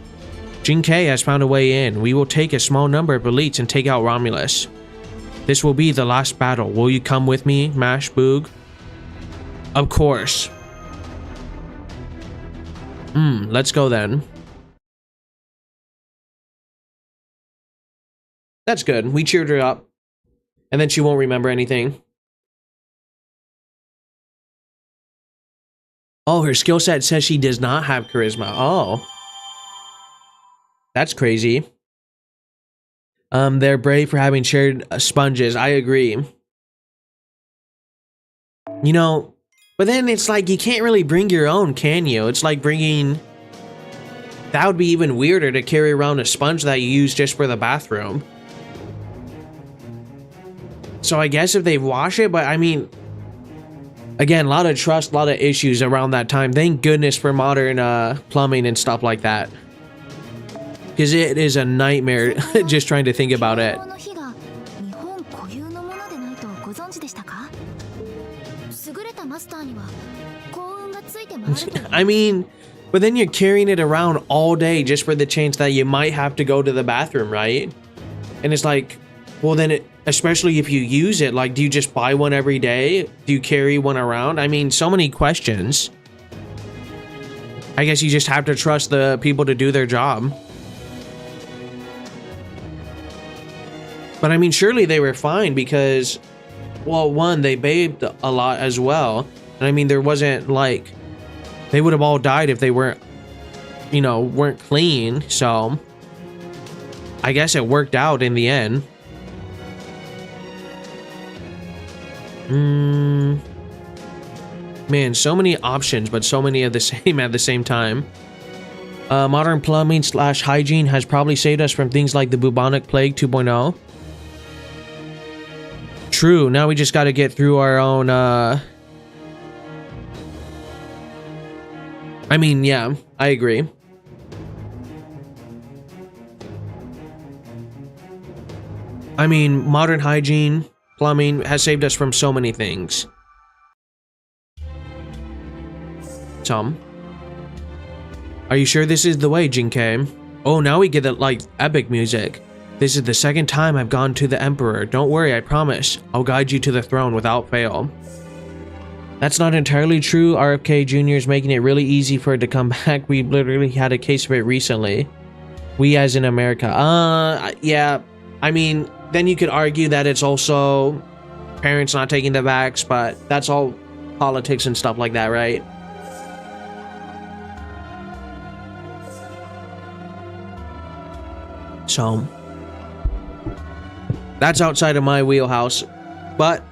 Jinke has found a way in. We will take a small number of elites and take out Romulus. This will be the last battle. Will you come with me, Mash Boog? Of course. Let's go then. That's good. We cheered her up. And then she won't remember anything. Oh, her skill set says she does not have charisma. Oh. That's crazy. They're brave for having shared sponges. I agree. You know, but then it's like you can't really bring your own, can you? It's like bringing... That would be even weirder to carry around a sponge that you use just for the bathroom. So I guess if they wash it, but I mean... Again, a lot of trust, a lot of issues around that time. Thank goodness for modern plumbing and stuff like that. because it is a nightmare just trying to think about it. I mean, but then you're carrying it around all day just for the chance that you might have to go to the bathroom, right? And it's like, well, then especially if you use it, like, do you just buy one every day? Do you carry one around? I mean, so many questions. I guess you just have to trust the people to do their job. But I mean, surely they were fine because, well, one, they bathed a lot as well. And I mean, there wasn't like, they would have all died if they weren't, you know, weren't clean. So I guess it worked out in the end. Man, so many options, but so many of the same at the same time. Modern plumbing / hygiene has probably saved us from things like the bubonic plague 2.0. True, now we just got to get through our own, I mean, yeah, I agree. I mean, modern hygiene, plumbing has saved us from so many things. Tom, are you sure this is the way, Jinkei? Oh, now we get the, like, epic music. This is the second time I've gone to the Emperor. Don't worry, I promise. I'll guide you to the throne without fail. That's not entirely true. RFK Jr. is making it really easy for it to come back. We literally had a case of it recently. We as in America. Yeah. I mean, then you could argue that it's also parents not taking the vax, but that's all politics and stuff like that, right? So that's outside of my wheelhouse, but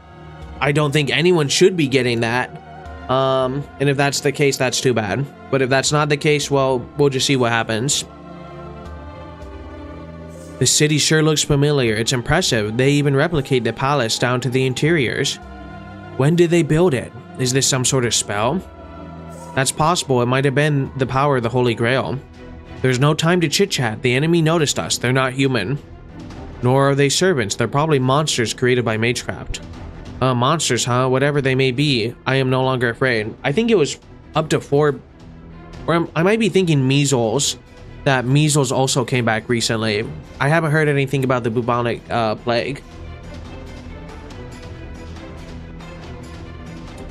I don't think anyone should be getting that. And if that's the case, that's too bad. But if that's not the case, well, we'll just see what happens. The city sure looks familiar. It's impressive. They even replicate the palace down to the interiors. When did they build it? Is this some sort of spell? That's possible. It might have been the power of the Holy Grail. There's no time to chit-chat. The enemy noticed us. They're not human. Nor are they servants. They're probably monsters created by Magecraft. Monsters, huh? Whatever they may be, I am no longer afraid. I think it was up to 4... Or I might be thinking measles. That measles also came back recently. I haven't heard anything about the bubonic plague.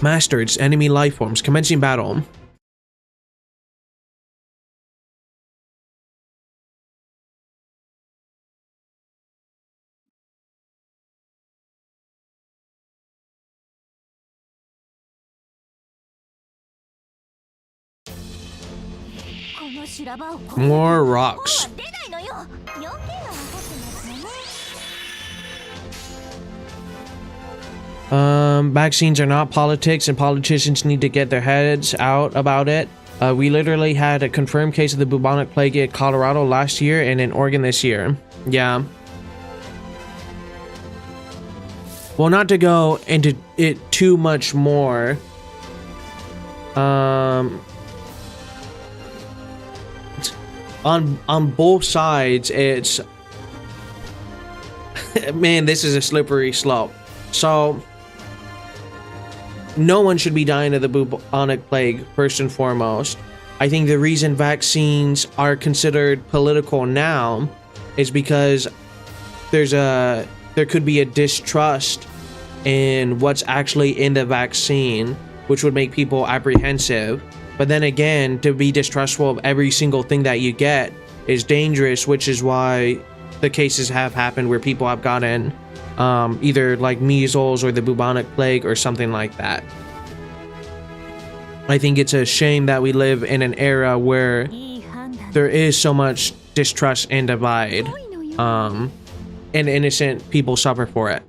Master, it's enemy life forms. Commencing battle. More rocks. Vaccines are not politics, and politicians need to get their heads out about it. We literally had a confirmed case of the bubonic plague in Colorado last year and in Oregon this year. Yeah. Well, not to go into it too much more. On both sides, it's man, this is a slippery slope. So no one should be dying of the bubonic plague, first and foremost. I think the reason vaccines are considered political now is because there could be a distrust in what's actually in the vaccine, which would make people apprehensive. But then again, to be distrustful of every single thing that you get is dangerous, which is why the cases have happened where people have gotten either like measles or the bubonic plague or something like that. I think it's a shame that we live in an era where there is so much distrust and divide, and innocent people suffer for it.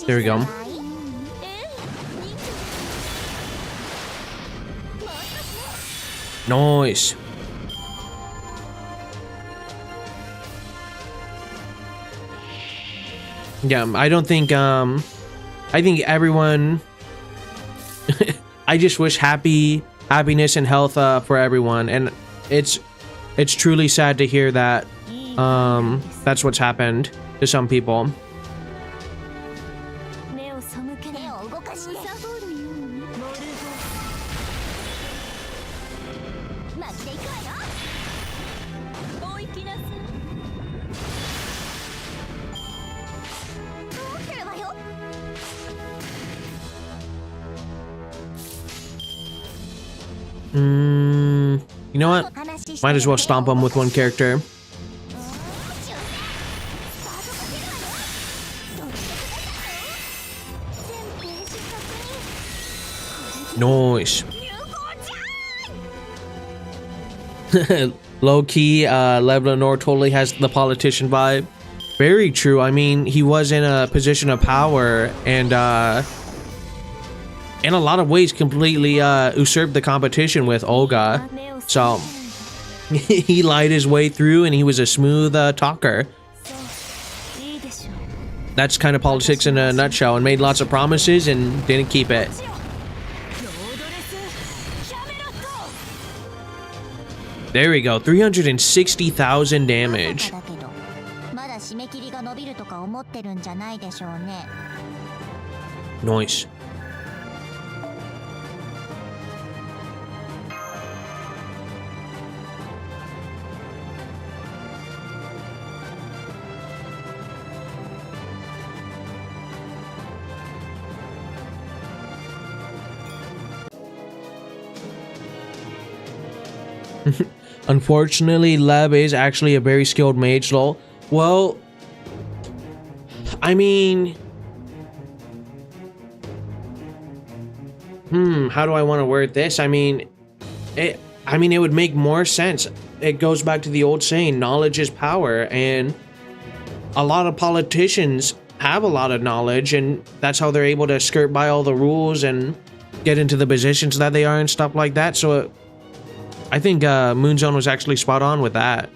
There we go. Nice. Yeah, I don't think I think everyone I just wish happiness and health for everyone, and it's truly sad to hear that that's what's happened to some people. You know what? Might as well stomp him with one character. Nice. Low key, Lev Lenore totally has the politician vibe. Very true. I mean, he was in a position of power and in a lot of ways completely usurped the competition with Olga. So he lied his way through and he was a smooth talker. That's kind of politics in a nutshell, and made lots of promises and didn't keep it. There we go, 360,000 damage. Nice. Unfortunately, Lev is actually a very skilled mage, lol. Well, I mean, how do I want to word this? I mean, it would make more sense. It goes back to the old saying, knowledge is power, and a lot of politicians have a lot of knowledge, and that's how they're able to skirt by all the rules and get into the positions that they are and stuff like that. So I think Moonzone was actually spot on with that.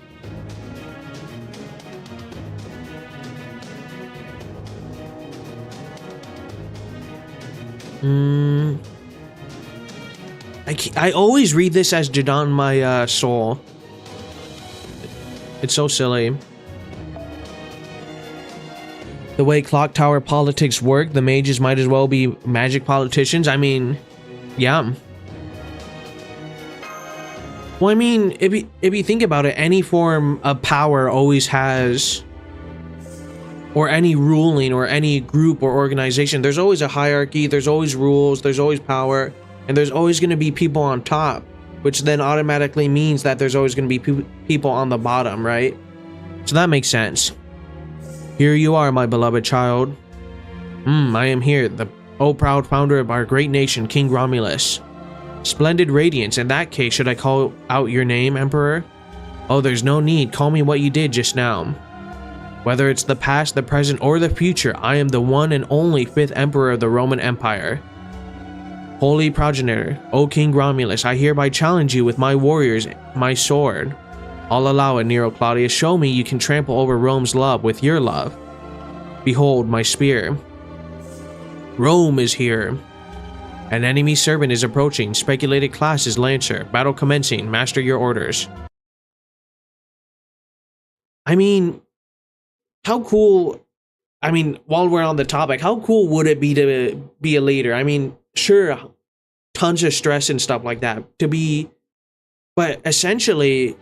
I always read this as Jadon my soul. It's so silly. The way clock tower politics work, the mages might as well be magic politicians. I mean, yeah. Well, I mean, if you think about it, any form of power always has, or any ruling or any group or organization, there's always a hierarchy, there's always rules, there's always power, and there's always going to be people on top, which then automatically means that there's always going to be people on the bottom, right? So that makes sense. Here you are, my beloved child. I am here, the proud founder of our great nation, King Romulus. Splendid radiance. In that case, should I call out your name, Emperor? Oh, there's no need. Call me what you did just now. Whether it's the past, the present, or the future, I am the one and only 5th Emperor of the Roman Empire. Holy progenitor, O King Romulus, I hereby challenge you with my warriors, my sword. I'll allow it, Nero Claudius. Show me you can trample over Rome's love with your love. Behold my spear. Rome is here. An enemy servant is approaching. Speculated class is Lancer. Battle commencing. Master your orders. I mean, how cool... I mean, while we're on the topic, how cool would it be to be a leader? I mean, sure, tons of stress and stuff like that. But essentially,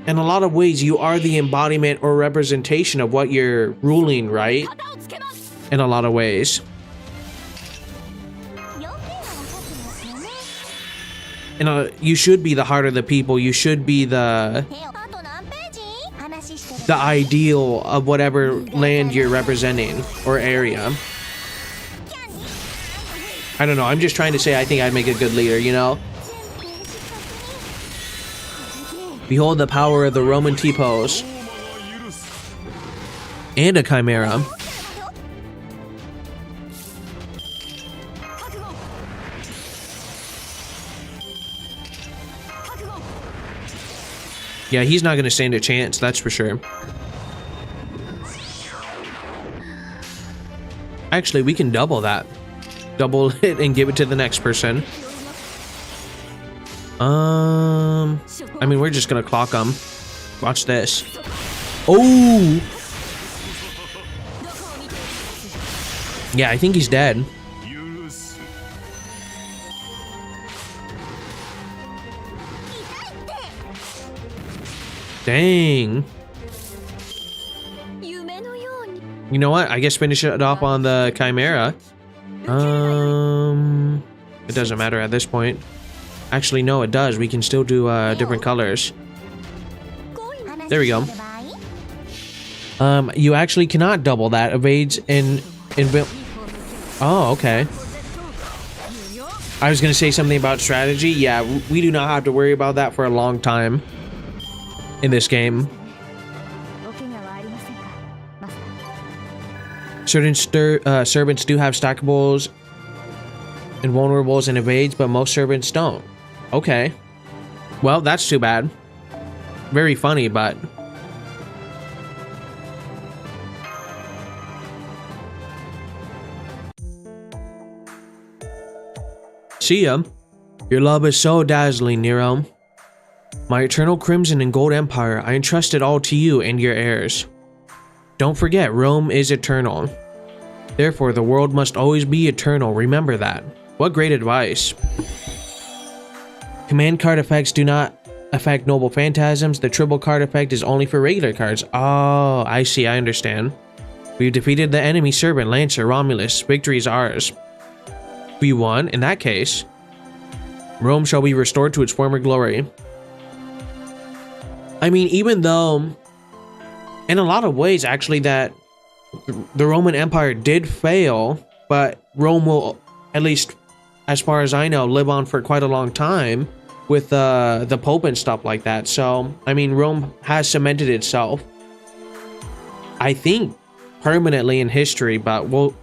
in a lot of ways, you are the embodiment or representation of what you're ruling, right? In a lot of ways. You should be the heart of the people. You should be the ideal of whatever land you're representing or area. I don't know. I'm just trying to say I think I'd make a good leader, you know? Behold the power of the Roman T-pose. And a chimera. Yeah, he's not gonna stand a chance, that's for sure. Actually, we can double that. Double it and give it to the next person. I mean, we're just gonna clock him. Watch this. Oh! Yeah, I think he's dead. Dang. You know what? I guess finish it off on the Chimera. It doesn't matter at this point. Actually, no, it does. We can still do different colors. There we go. You actually cannot double that. Evades in oh, okay. I was gonna say something about strategy. Yeah, we do not have to worry about that for a long time in this game. Certain servants do have stackables, invulnerables, and evades, but most servants don't. Okay. Well, that's too bad. Very funny, but... See ya. Your love is so dazzling, Nero. My eternal crimson and gold empire, I entrust it all to you and your heirs. Don't forget, Rome is eternal. Therefore, the world must always be eternal. Remember that. What great advice. Command card effects do not affect noble phantasms. The triple card effect is only for regular cards. Oh, I see. I understand. We've defeated the enemy servant, Lancer, Romulus. Victory is ours. We won. In that case, Rome shall be restored to its former glory. I mean, even though, in a lot of ways, actually, that the Roman Empire did fail, but Rome will, at least as far as I know, live on for quite a long time with the Pope and stuff like that. So, I mean, Rome has cemented itself, I think, permanently in history, but well,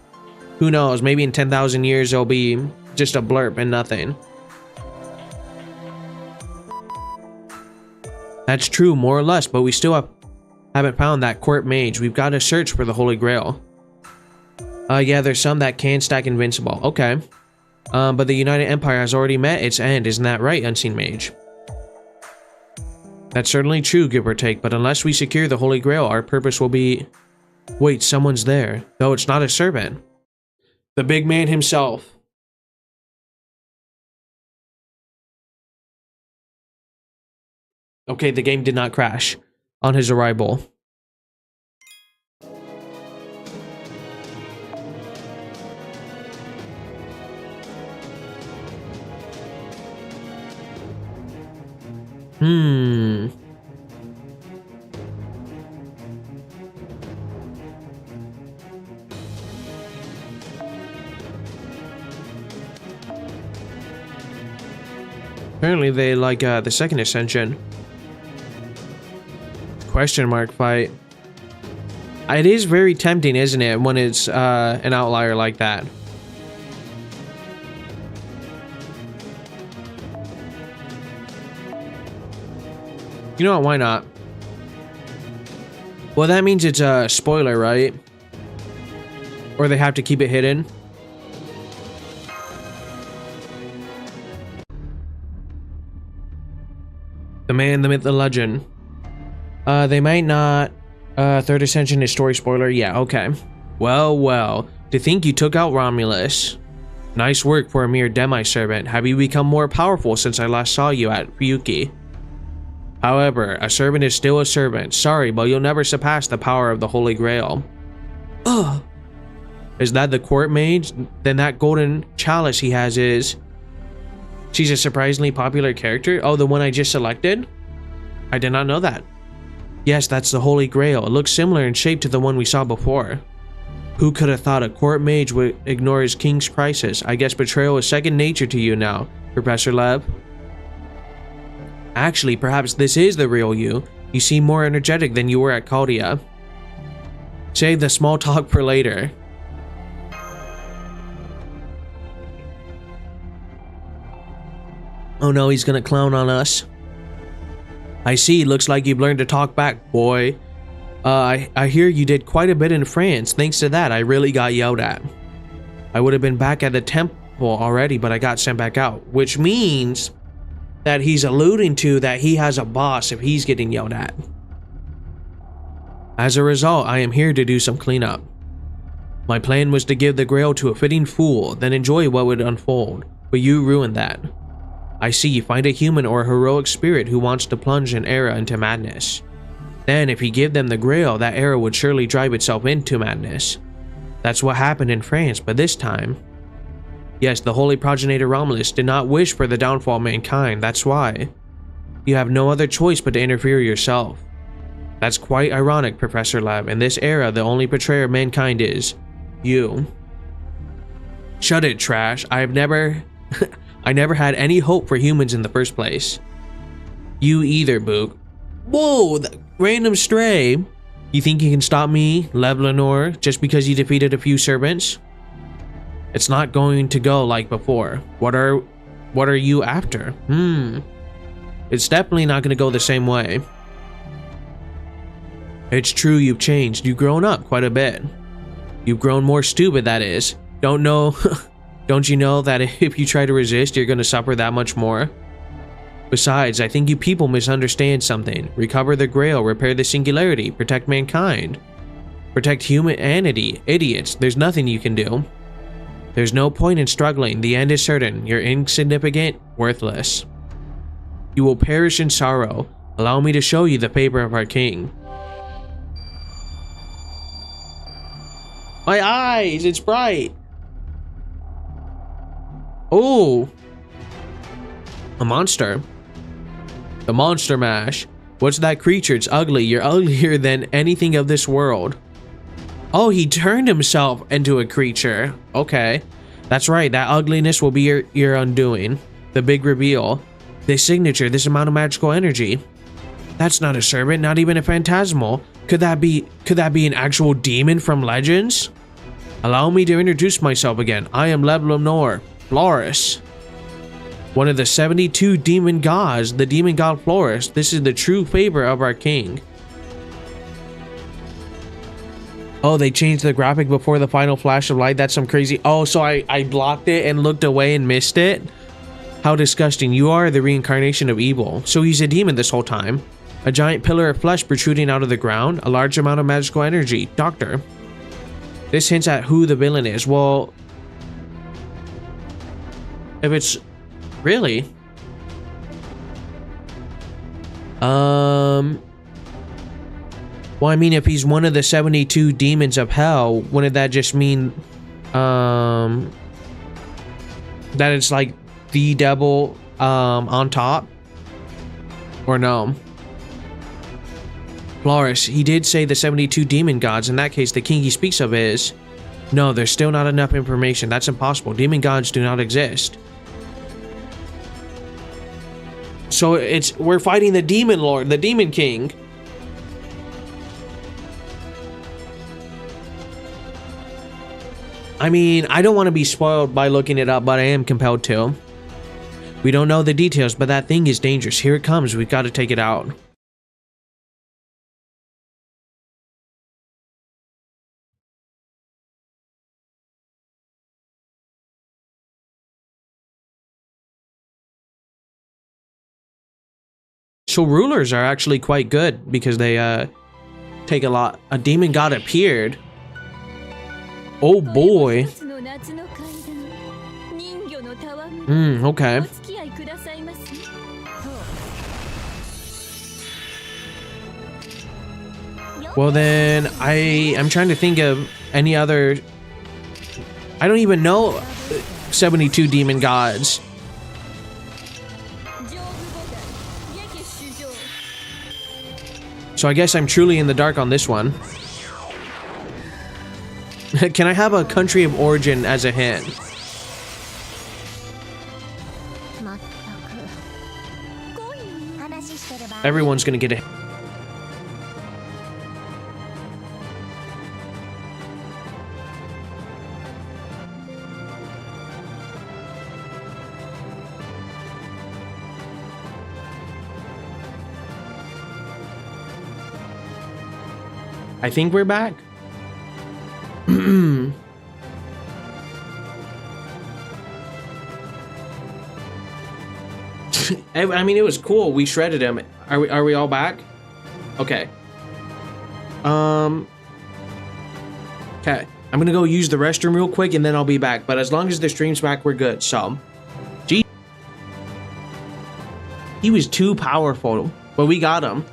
who knows? Maybe in 10,000 years, it'll be just a blurb and nothing. That's true, more or less, but we still haven't found that court mage. We've got to search for the Holy Grail. Yeah, there's some that can stack invincible. Okay. But the United Empire has already met its end. Isn't that right, Unseen Mage? That's certainly true, give or take, but unless we secure the Holy Grail, our purpose will be... Wait, someone's there. Though it's not a servant. The big man himself. Okay, the game did not crash on his arrival. Apparently they like the second ascension. Question mark fight. It is very tempting, isn't it, when it's an outlier like that? You know what, why not? Well, that means it's a spoiler, right? Or they have to keep it hidden? The man, the myth, the legend. They might not. Third Ascension is story spoiler. Yeah, okay. Well. To think you took out Romulus. Nice work for a mere demi-servant. Have you become more powerful since I last saw you at Ryuki? However, a servant is still a servant. Sorry, but you'll never surpass the power of the Holy Grail. Ugh. Is that the court mage? Then that golden chalice he has is... She's a surprisingly popular character? Oh, the one I just selected? I did not know that. Yes, that's the Holy Grail. It looks similar in shape to the one we saw before. Who could have thought a court mage would ignore his king's crisis? I guess betrayal is second nature to you now, Professor Lev. Actually, perhaps this is the real you. You seem more energetic than you were at Chaldea. Save the small talk for later. Oh no, he's gonna clown on us. I see, looks like you've learned to talk back, boy. I hear you did quite a bit in France. Thanks to that, I really got yelled at. I would have been back at the temple already, but I got sent back out. Which means that he's alluding to that he has a boss if he's getting yelled at. As a result, I am here to do some cleanup. My plan was to give the grail to a fitting fool, then enjoy what would unfold, but you ruined that. I see, find a human or a heroic spirit who wants to plunge an era into madness. Then, if you give them the grail, that era would surely drive itself into madness. That's what happened in France, but this time... Yes, the holy progenitor Romulus did not wish for the downfall of mankind, that's why. You have no other choice but to interfere yourself. That's quite ironic, Professor Lab. In this era, the only betrayer of mankind is... you. Shut it, trash. I never had any hope for humans in the first place. You either, Book. Whoa, random stray. You think you can stop me, Lev Lenore, just because you defeated a few servants? It's not going to go like before. What are you after? It's definitely not going to go the same way. It's true, you've changed. You've grown up quite a bit. You've grown more stupid, that is. Don't you know that if you try to resist, you're going to suffer that much more? Besides, I think you people misunderstand something. Recover the grail, repair the singularity, protect mankind. Protect humanity. Idiots, there's nothing you can do. There's no point in struggling. The end is certain. You're insignificant, worthless. You will perish in sorrow. Allow me to show you the favor of our king. My eyes, it's bright. Oh, a monster. The monster mash. What's that creature? It's ugly. You're uglier than anything of this world. Oh, he turned himself into a creature. Okay. That's right. That ugliness will be your undoing. The big reveal. This signature, this amount of magical energy. That's not a servant, not even a phantasmal. Could that be an actual demon from Legends? Allow me to introduce myself again. I am Lev Lenore, Florus. One of the 72 demon gods, the demon god Florus. This is the true favor of our king. Oh, they changed the graphic before the final flash of light. That's some crazy... Oh, so I blocked it and looked away and missed it? How disgusting. You are the reincarnation of evil. So he's a demon this whole time. A giant pillar of flesh protruding out of the ground. A large amount of magical energy. Doctor. This hints at who the villain is. Well... If it's... Really? Well, I mean, if he's one of the 72 demons of hell, wouldn't that just mean, that it's like the devil, on top? Or no? Florus, he did say the 72 demon gods. In that case, the king he speaks of is... No, there's still not enough information. That's impossible. Demon gods do not exist. So we're fighting the demon lord, the demon king. I mean, I don't want to be spoiled by looking it up, but I am compelled to. We don't know the details, but that thing is dangerous. Here it comes. We've got to take it out. So rulers are actually quite good because they take a lot. A demon god appeared. Oh boy. Okay. Well then, I'm trying to think of any other... I don't even know 72 demon gods. So I guess I'm truly in the dark on this one. Can I have a country of origin as a hint? Everyone's gonna get a... I think we're back. I mean, it was cool. We shredded him. Are we all back? Okay. Okay. I'm gonna go use the restroom real quick and then I'll be back. But as long as the stream's back, we're good. So, gee, he was too powerful, but we got him.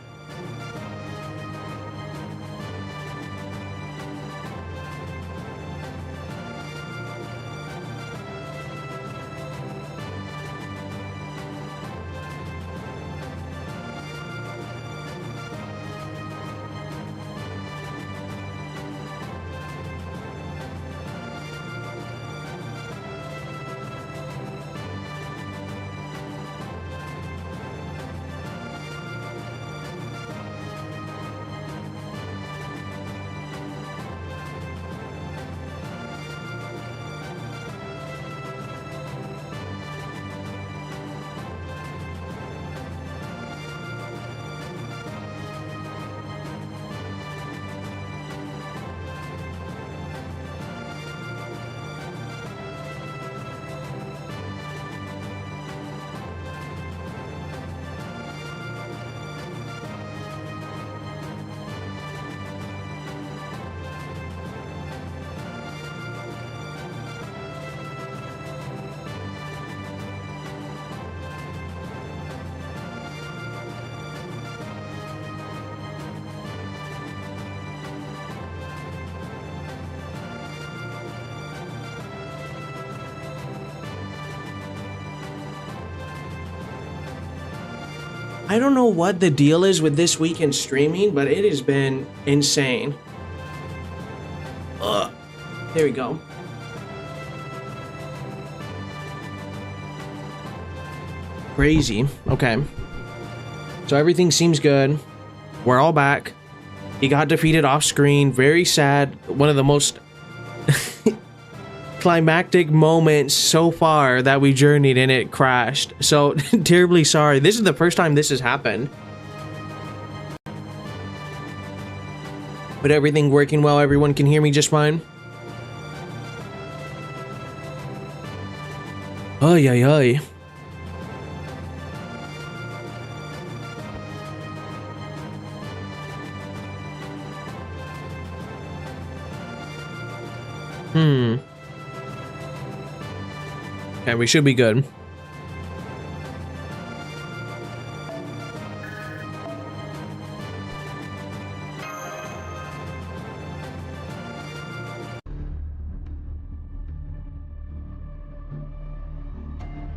I don't know what the deal is with this weekend streaming, but it has been insane. Ugh. There we go. Crazy. Okay. So everything seems good. We're all back. He got defeated off screen. Very sad. One of the most climactic moments so far that we journeyed and it crashed. So terribly sorry. This is the first time this has happened. But everything working well. Everyone can hear me just fine. Oy, oy, oy. Okay, we should be good.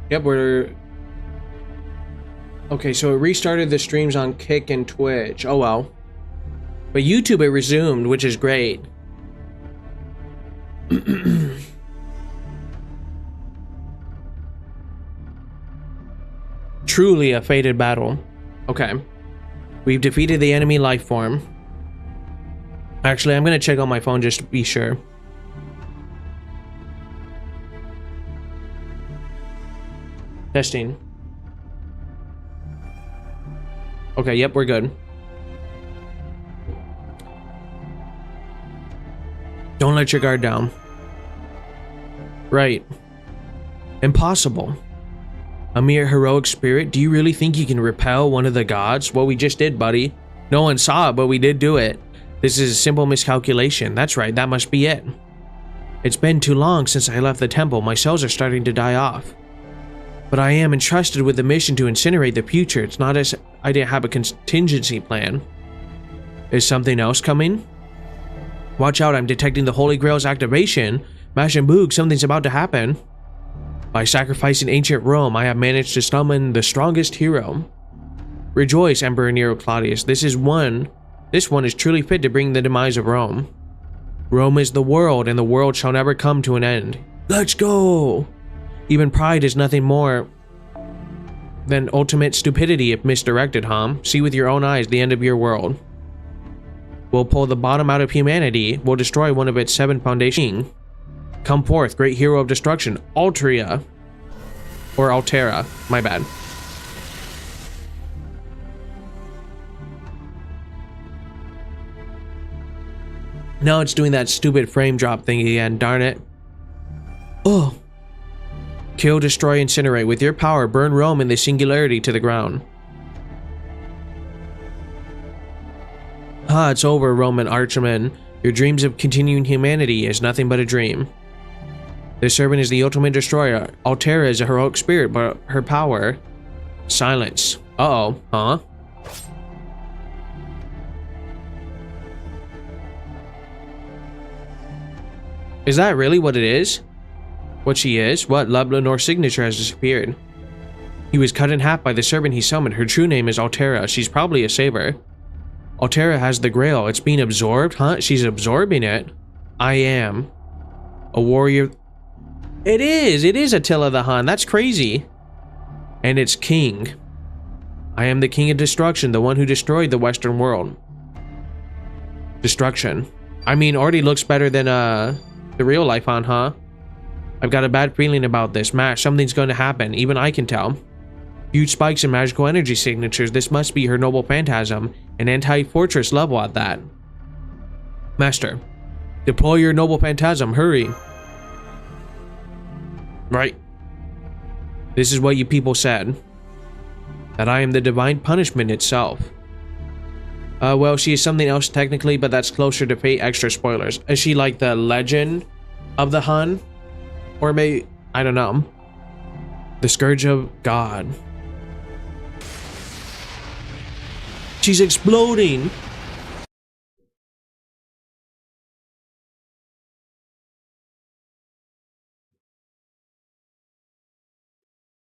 Yep, we're... Okay, so it restarted the streams on Kick and Twitch. Oh well. But YouTube it resumed, which is great. Truly a fated battle. Okay. We've defeated the enemy life form. Actually, I'm gonna check on my phone just to be sure. Testing. Okay, yep, we're good. Don't let your guard down. Right. Impossible. A mere heroic spirit? Do you really think you can repel one of the gods? Well, we just did, buddy. No one saw it, but we did do it. This is a simple miscalculation. That's right, that must be it. It's been too long since I left the temple. My cells are starting to die off. But I am entrusted with the mission to incinerate the future. It's not as I didn't have a contingency plan. Is something else coming? Watch out, I'm detecting the Holy Grail's activation. Mash and Boog, something's about to happen. By sacrificing ancient Rome, I have managed to summon the strongest hero. Rejoice, Emperor Nero Claudius. This one is truly fit to bring the demise of Rome. Rome is the world, and the world shall never come to an end. Let's go! Even pride is nothing more than ultimate stupidity if misdirected, huh? See with your own eyes the end of your world. We'll pull the bottom out of humanity. We'll destroy one of its 7 foundations. Come forth, great hero of destruction, Altria. Or Altera, my bad. Now it's doing that stupid frame drop thing again, darn it. Oh. Kill, destroy, incinerate. With your power, burn Rome in the singularity to the ground. Ah, it's over, Roman Archman. Your dreams of continuing humanity is nothing but a dream. The servant is the ultimate destroyer. Altera is a heroic spirit, but her power... Silence. Uh-oh. Huh? Is that really what it is? What she is? What? Leblanor's signature has disappeared. He was cut in half by the servant he summoned. Her true name is Altera. She's probably a saber. Altera has the grail. It's being absorbed? Huh? She's absorbing it? I am. A warrior... It is Attila the Hun. That's crazy. And it's king. I am the king of destruction, the one who destroyed the Western world. Destruction. I mean, already looks better than, the real life on, huh? I've got a bad feeling about this. Mash, something's going to happen. Even I can tell. Huge spikes in magical energy signatures. This must be her noble phantasm. An anti-fortress level at that. Master, deploy your noble phantasm. Hurry. Right. This is what you people said. That I am the divine punishment itself. Well, she is something else technically, but that's closer to fate. Extra spoilers. Is she like the legend of the Hun? Or maybe, I don't know. The Scourge of God. She's exploding!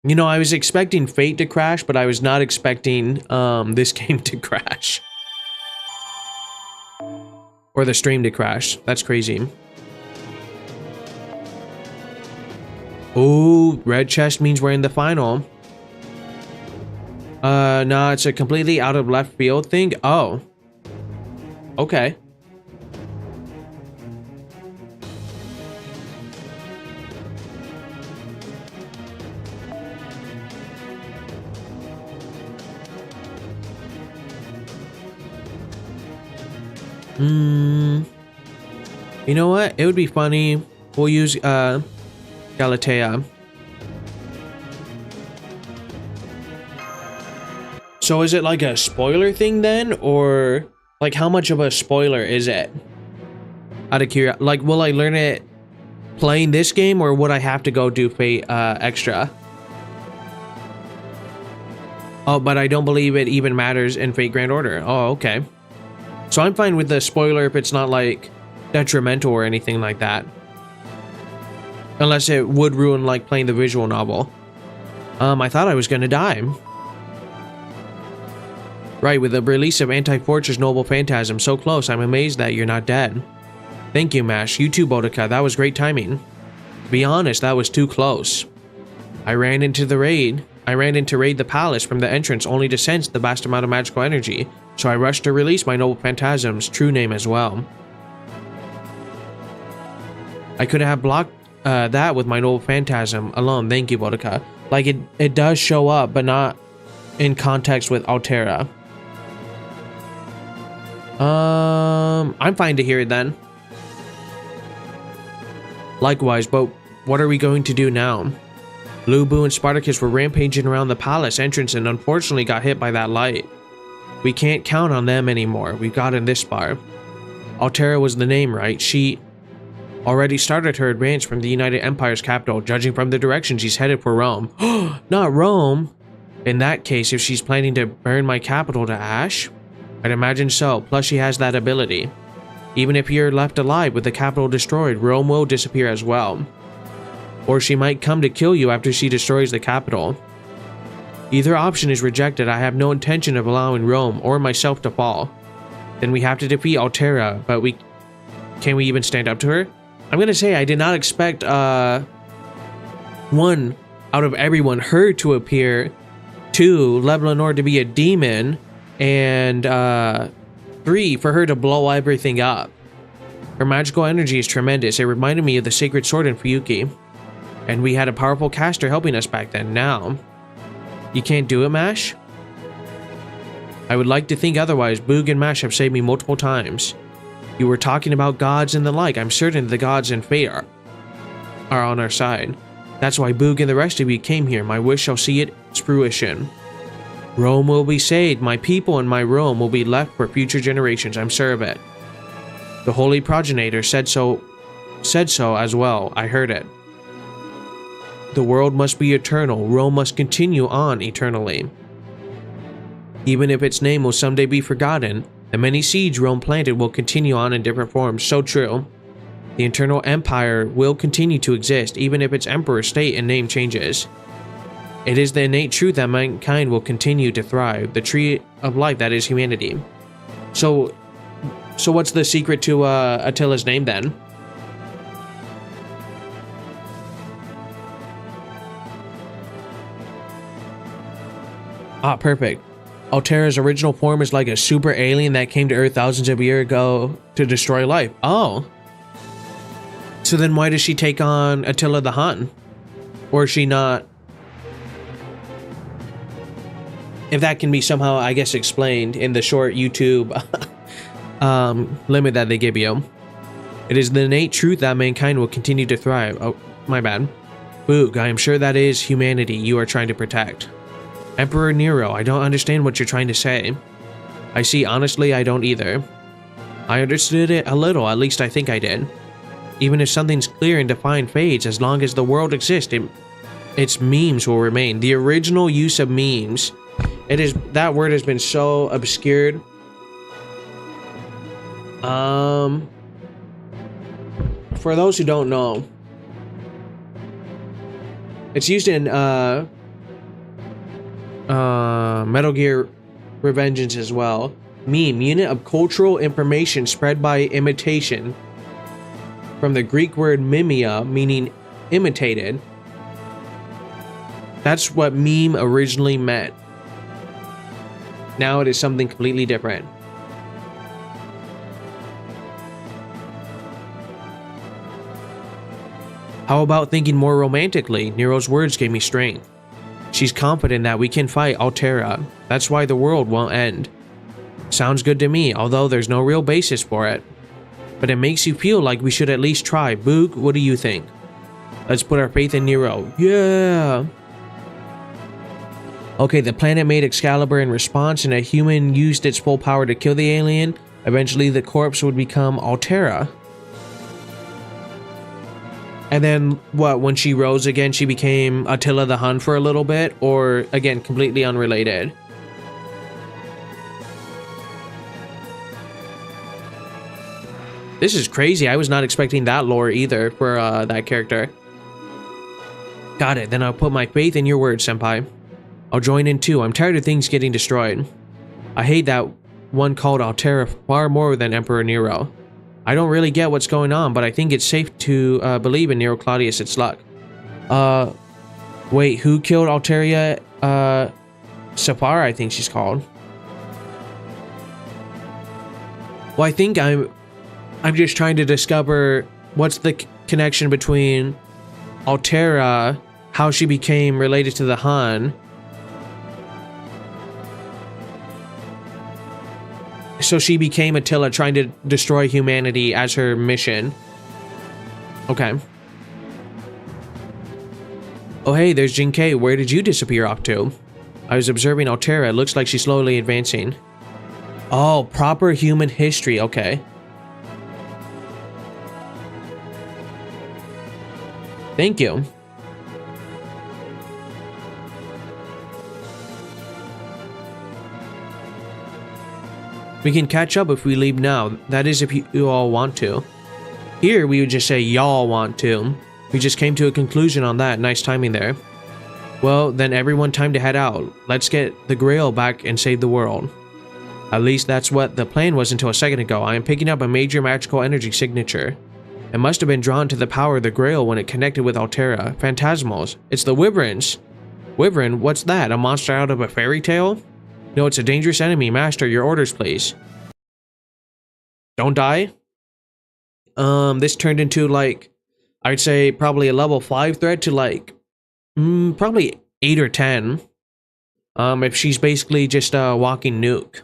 You know, I was expecting Fate to crash, but I was not expecting this game to crash. Or the stream to crash. That's crazy. Oh, red chest means we're in the final. No, it's a completely out of left field thing. Oh. Okay. You know what? It would be funny. We'll use Galatea. So is it like a spoiler thing then, or like how much of a spoiler is it? Out of curiosity, like will I learn it playing this game, or would I have to go do Fate extra? Oh, but I don't believe it even matters in Fate Grand Order. Oh, okay. So I'm fine with the spoiler if it's not like detrimental or anything like that. Unless it would ruin like playing the visual novel. I thought I was gonna die. Right, with the release of Anti-Fortress Noble Phantasm so close, I'm amazed that you're not dead. Thank you, Mash. You too, Boudica. That was great timing. To be honest, that was too close. I ran in to raid the palace from the entrance only to sense the vast amount of magical energy, so I rushed to release my Noble Phantasm's true name as well. I could have blocked that with my Noble Phantasm alone. Thank you, Boudica. Like, it does show up, but not in context with Altera. I'm fine to hear it then. Likewise, but what are we going to do now? Lubu and Spartacus were rampaging around the palace entrance and unfortunately got hit by that light. We can't count on them anymore. We've gotten this far. Altera was the name, right? She already started her advance from the United Empire's capital, judging from the direction she's headed for Rome. Not Rome! In that case, if she's planning to burn my capital to ash? I'd imagine so, plus she has that ability. Even if you're left alive with the capital destroyed, Rome will disappear as well. Or she might come to kill you after she destroys the capital. Either option is rejected. I have no intention of allowing Rome or myself to fall. Then we have to defeat Altera, but can we even stand up to her? I'm gonna say I did not expect one out of everyone, her to appear, 2, Leblanor to be a demon, and 3, for her to blow everything up. Her magical energy is tremendous. It reminded me of the sacred sword in Fuyuki. And we had a powerful caster helping us back then. Now, you can't do it, Mash? I would like to think otherwise. Boog and Mash have saved me multiple times. You were talking about gods and the like. I'm certain the gods and fate are on our side. That's why Boog and the rest of you came here. My wish shall see its fruition. Rome will be saved. My people and my Rome will be left for future generations. I'm sure of it. The holy progenitor said so as well. I heard it. The world must be eternal. Rome must continue on eternally. Even if its name will someday be forgotten, the many seeds Rome planted will continue on in different forms. So true. The eternal empire will continue to exist, even if its emperor's state and name changes. It is the innate truth that mankind will continue to thrive, the tree of life that is humanity. So what's the secret to Attila's name then? Ah, perfect. Altera's original form is like a super alien that came to Earth thousands of years ago to destroy life. Oh. So then why does she take on Attila the Hun? Or is she not? If that can be somehow, I guess, explained in the short YouTube limit that they give you. It is the innate truth that mankind will continue to thrive. Oh, my bad. Boog, I am sure that is humanity you are trying to protect. Emperor Nero, I don't understand what you're trying to say. I see, honestly, I don't either. I understood it a little, at least I think I did. Even if something's clear and defined fades, as long as the world exists, its memes will remain. The original use of memes, that word has been so obscured. For those who don't know, it's used in Metal Gear Revengeance as well. Meme, unit of cultural information spread by imitation. From the Greek word mimia, meaning imitated. That's what meme originally meant. Now it is something completely different. How about thinking more romantically? Nero's words gave me strength. She's confident that we can fight Altera. That's why the world won't end. Sounds good to me, although there's no real basis for it. But it makes you feel like we should at least try. Boog, what do you think? Let's put our faith in Nero. Yeah! Okay, the planet made Excalibur in response, and a human used its full power to kill the alien. Eventually, the corpse would become Altera. And then, what, when she rose again, she became Attila the Hun for a little bit? Or, again, completely unrelated? This is crazy. I was not expecting that lore either for that character. Got it. Then I'll put my faith in your words, Senpai. I'll join in too. I'm tired of things getting destroyed. I hate that one called Altera far more than Emperor Nero. I don't really get what's going on, but I think it's safe to believe in Nero Claudius its luck. Wait, who killed Alteria? Sapphira, I think she's called. Well, I think I'm just trying to discover what's the connection between Altera, how she became related to the Hun. So she became Attila, trying to destroy humanity as her mission. Okay. Oh hey, there's Jinkei. Where did you disappear off to? I was observing Altera. It looks like she's slowly advancing. Oh, proper human history. Okay. Thank you. We can catch up if we leave now. That is if you all want to. Here, we would just say y'all want to. We just came to a conclusion on that. Nice timing there. Well, then everyone time to head out. Let's get the Grail back and save the world. At least that's what the plan was until a second ago. I am picking up a major magical energy signature. It must have been drawn to the power of the Grail when it connected with Altera. Phantasmals. It's the Wyverns. Wyvern? What's that? A monster out of a fairy tale? No, it's a dangerous enemy. Master, your orders, please. Don't die. This turned into, like, I'd say probably a level 5 threat to, like, probably 8 or 10. If she's basically just a walking nuke.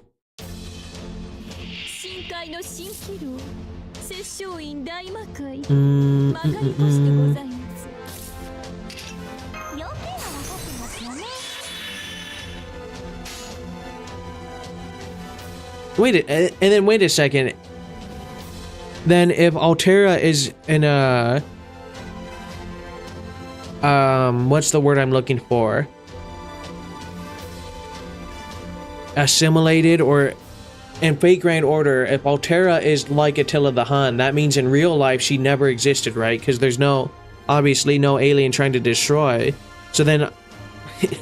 Wait a second. Then if Altera is in a what's the word I'm looking for? Assimilated, or in Fate Grand Order, if Altera is like Attila the Hun, that means in real life she never existed, right? Because there's obviously no alien trying to destroy. So then,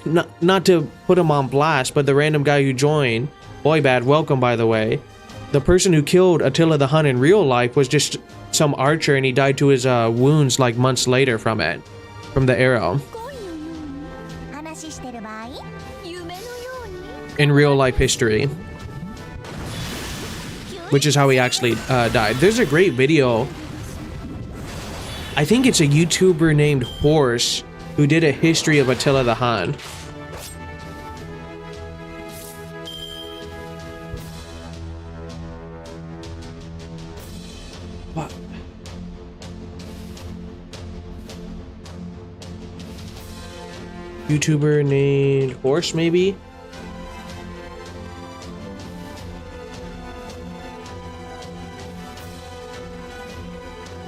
not to put him on blast, but the random guy who joined, boy bad, welcome by the way, the person who killed Attila the Hun in real life was just some archer, and he died to his wounds like months later from the arrow. In real life history. Which is how he actually died. There's a great video. I think it's a YouTuber named Horse who did a history of Attila the Hun. What? YouTuber named Horse, maybe?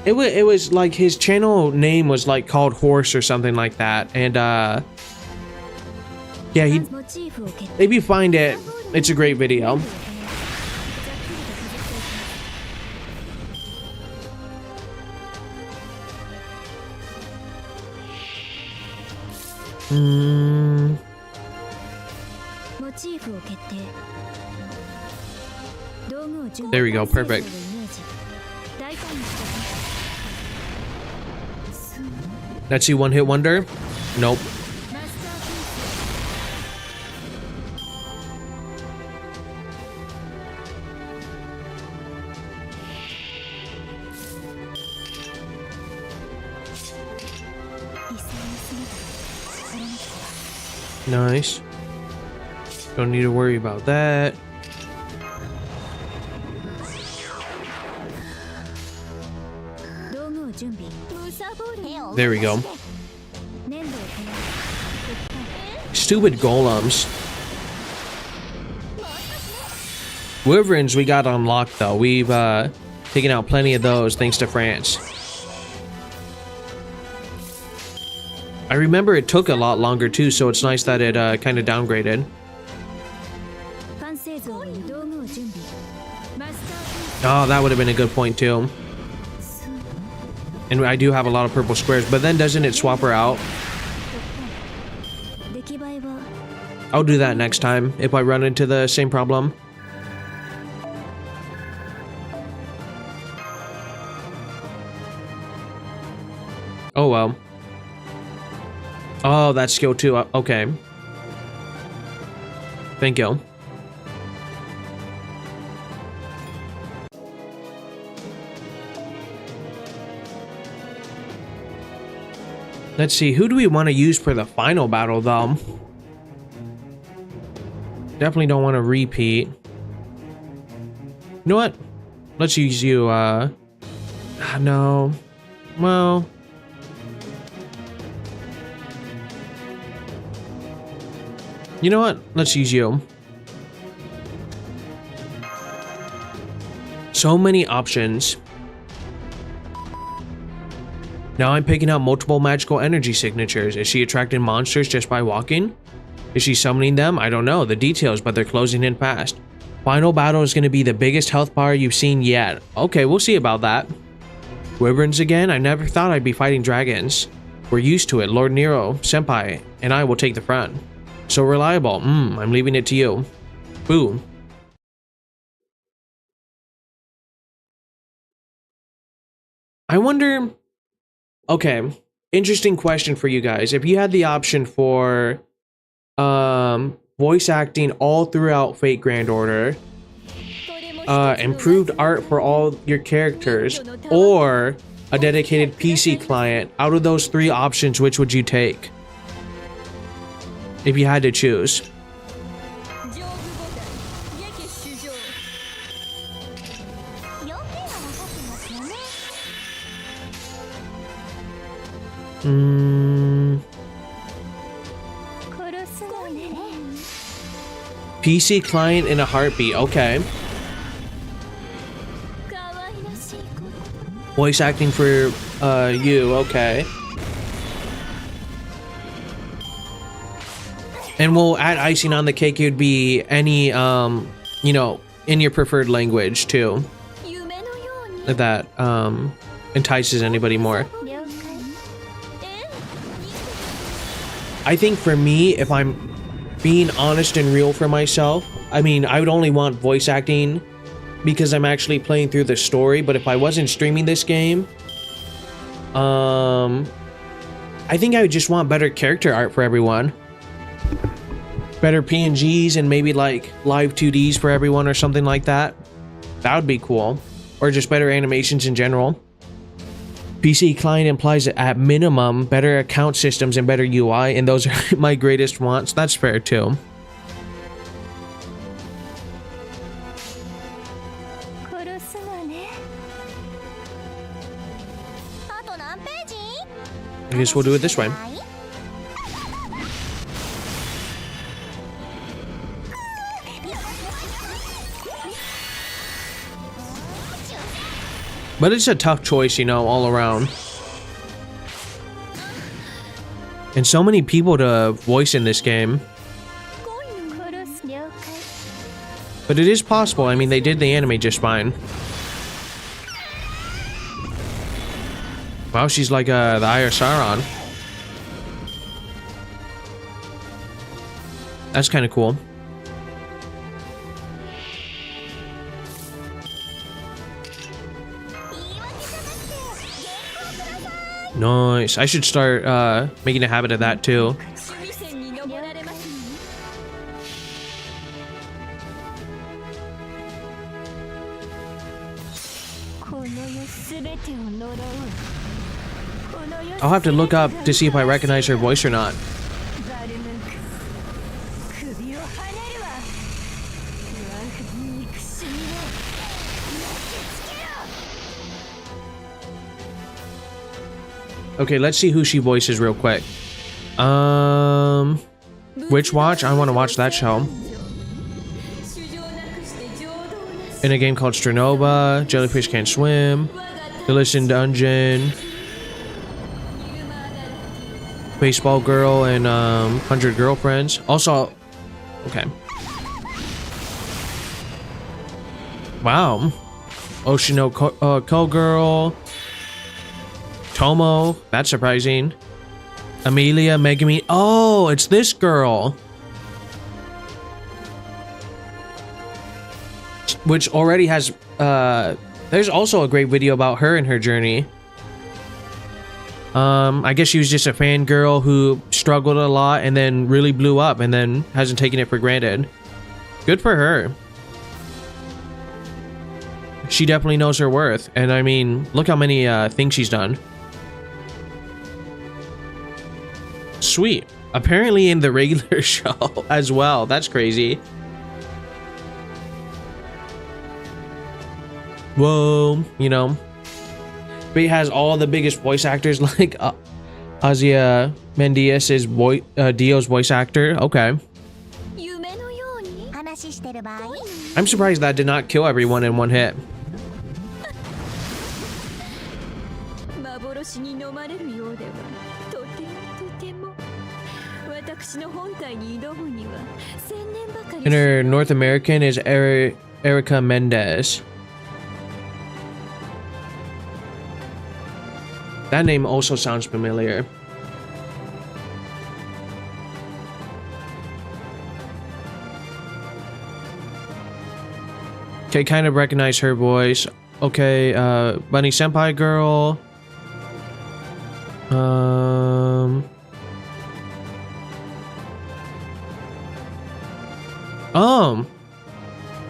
It was like his channel name was like called Horse or something like that, and yeah, if you find it, it's a great video. There we go, perfect. Let's see, one hit wonder? Nope. Nice. Don't need to worry about that. There we go. Stupid golems. Wyverns we got unlocked though. We've taken out plenty of those thanks to France. I remember it took a lot longer too, so it's nice that it kind of downgraded. Oh, that would have been a good point too. And I do have a lot of purple squares, but then doesn't it swap her out? I'll do that next time if I run into the same problem. Oh well. Oh, that's skill 2. Okay. Thank you. Let's see, who do we want to use for the final battle, though? Definitely don't want to repeat. You know what? Let's use you, no. Well... You know what? Let's use you. So many options. Now I'm picking out multiple magical energy signatures. Is she attracting monsters just by walking? Is she summoning them? I don't know the details, but they're closing in fast. Final battle is going to be the biggest health bar you've seen yet. Okay, we'll see about that. Wyverns again? I never thought I'd be fighting dragons. We're used to it. Lord Nero, Senpai, and I will take the front. So reliable. I'm leaving it to you. Boo. I wonder... Okay, interesting question for you guys. If you had the option for voice acting all throughout Fate Grand Order, improved art for all your characters, or a dedicated PC client, out of those 3 options, which would you take? If you had to choose. PC client in a heartbeat. Okay. Voice acting for you. Okay. And we'll add icing on the cake. It would be any, you know, in your preferred language too. If that entices anybody more. I think for me, if I'm being honest and real for myself, I mean, I would only want voice acting because I'm actually playing through the story. But if I wasn't streaming this game, I think I would just want better character art for everyone. Better PNGs and maybe like live 2Ds for everyone or something like that. That would be cool. Or just better animations in general. PC client implies at minimum better account systems and better UI, and those are my greatest wants. That's fair too. I guess we'll do it this way. But it's a tough choice, you know, all around. And so many people to voice in this game. But it is possible. I mean, they did the anime just fine. Wow, she's like the Eye of Sauron. That's kind of cool. Nice. I should start making a habit of that too. I'll have to look up to see if I recognize her voice or not. Okay, let's see who she voices real quick. Witch Watch? I want to watch that show. In a game called Stranova, Jellyfish Can't Swim, The Listen Dungeon, Baseball Girl, and 100 Girlfriends. Also, okay. Wow. Oshino Girl. Tomo, that's surprising. Amelia, Megami. Oh, it's this girl. Which already has, there's also a great video about her and her journey. I guess she was just a fangirl who struggled a lot and then really blew up and then hasn't taken it for granted. Good for her. She definitely knows her worth. And I mean, look how many things she's done. Sweet. Apparently in the regular show as well. That's crazy. Whoa, you know. But it has all the biggest voice actors like Azia Mendias is Dio's voice actor. Okay. I'm surprised that did not kill everyone in one hit. And her North American is Erica Mendez. That name also sounds familiar. Okay, kind of recognize her voice. Okay, Bunny Senpai Girl.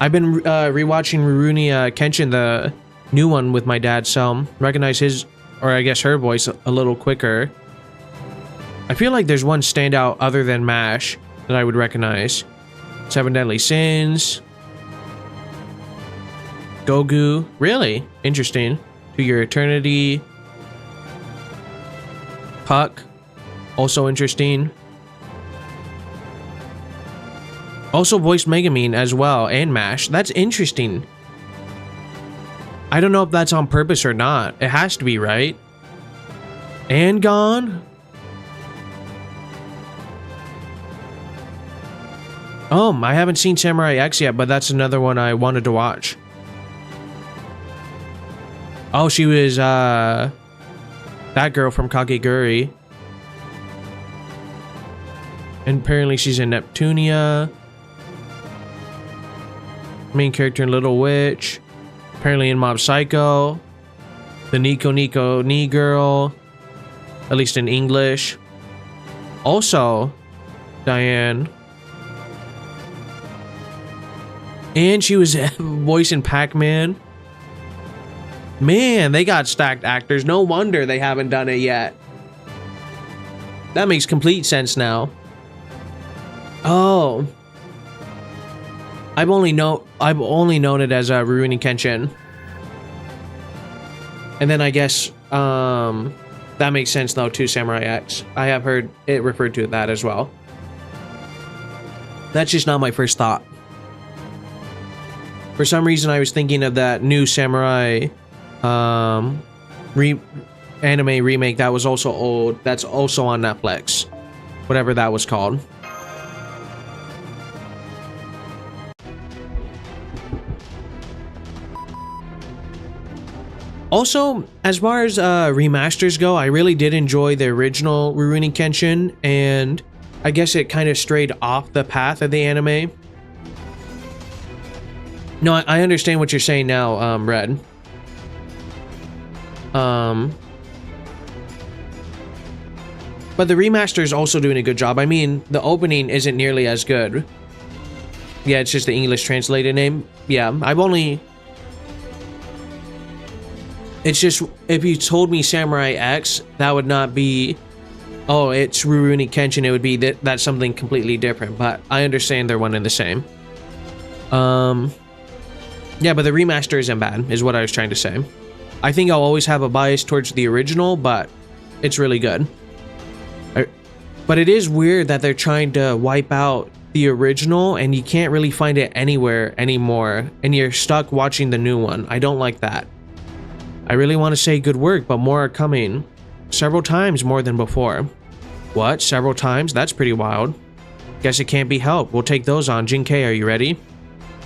I've been rewatching Rurouni Kenshin, the new one with my dad, so recognize his, or I guess her voice a little quicker. I feel like there's one standout other than MASH that I would recognize. Seven Deadly Sins. Gogu. Really? Interesting. To Your Eternity. Puck. Also interesting. Also voiced Megumin as well, and MASH. That's interesting. I don't know if that's on purpose or not. It has to be, right? And Gone? I haven't seen Samurai X yet, but that's another one I wanted to watch. Oh, she was, that girl from Kakegurui. And apparently she's in Neptunia. Main character in Little Witch. Apparently in Mob Psycho. The Nico Ni girl. At least in English. Also, Diane. And she was voicing Pac-Man. Man, they got stacked actors. No wonder they haven't done it yet. That makes complete sense now. Oh. I've only known it as Rurouni Kenshin. And then I guess that makes sense though to Samurai X. I have heard it referred to that as well. That's just not my first thought. For some reason I was thinking of that new Samurai anime remake that was also old. That's also on Netflix. Whatever that was called. Also, as far as remasters go, I really did enjoy the original Rurouni Kenshin, and I guess it kind of strayed off the path of the anime. No, I understand what you're saying now, Red. But the remaster is also doing a good job. I mean, the opening isn't nearly as good. Yeah, it's just the English translated name. Yeah, it's just, if you told me Samurai X, that would not be, oh, it's Rurouni Kenshin. It would be that's something completely different. But I understand they're one and the same. Yeah, but the remaster isn't bad, is what I was trying to say. I think I'll always have a bias towards the original, but it's really good. But it is weird that they're trying to wipe out the original and you can't really find it anywhere anymore, and you're stuck watching the new one. I don't like that. I really want to say good work, but more are coming. Several times more than before. What? Several times? That's pretty wild. Guess it can't be helped. We'll take those on. Jin-K, are you ready?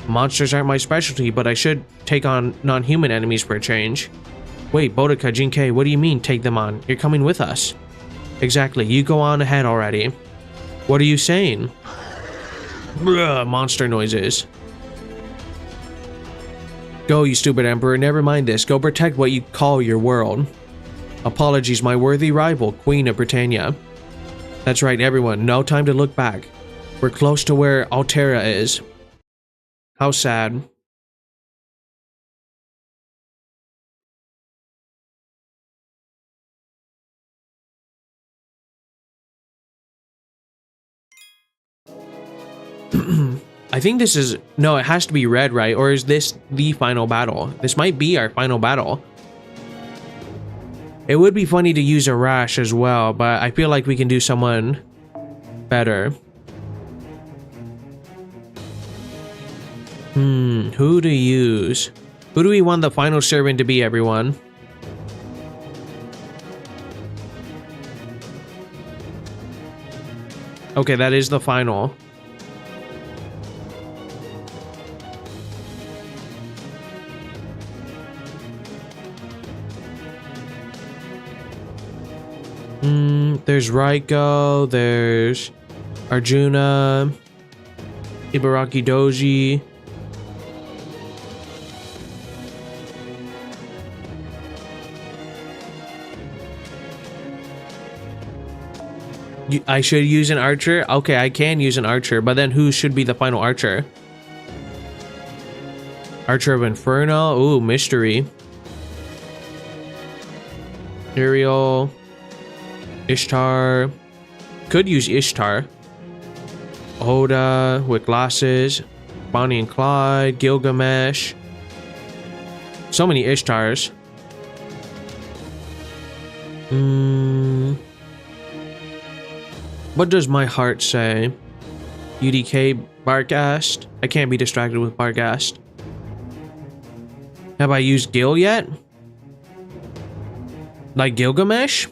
Monsters aren't my specialty, but I should take on non-human enemies for a change. Wait, Boudica, Jin-K, what do you mean take them on? You're coming with us. Exactly, you go on ahead already. What are you saying? Monster noises. Go, you stupid emperor, never mind this. Go protect what you call your world. Apologies, my worthy rival, Queen of Britannia. That's right, everyone, no time to look back. We're close to where Altera is. How sad. I think this is... No, it has to be red, right? Or is this the final battle? This might be our final battle. It would be funny to use a rash as well, but I feel like we can do someone better. Who to use? Who do we want the final servant to be, everyone? Okay, that is the final. There's Raiko, there's Arjuna, Ibaraki Doji. I should use an archer? Okay, I can use an archer, but then who should be the final archer? Archer of Inferno? Ooh, mystery. Ariel. Ishtar. Could use Ishtar. Oda with glasses. Bonnie and Clyde. Gilgamesh. So many Ishtars. What does my heart say? UDK Barghast? I can't be distracted with Barghast. Have I used Gil yet? Like Gilgamesh?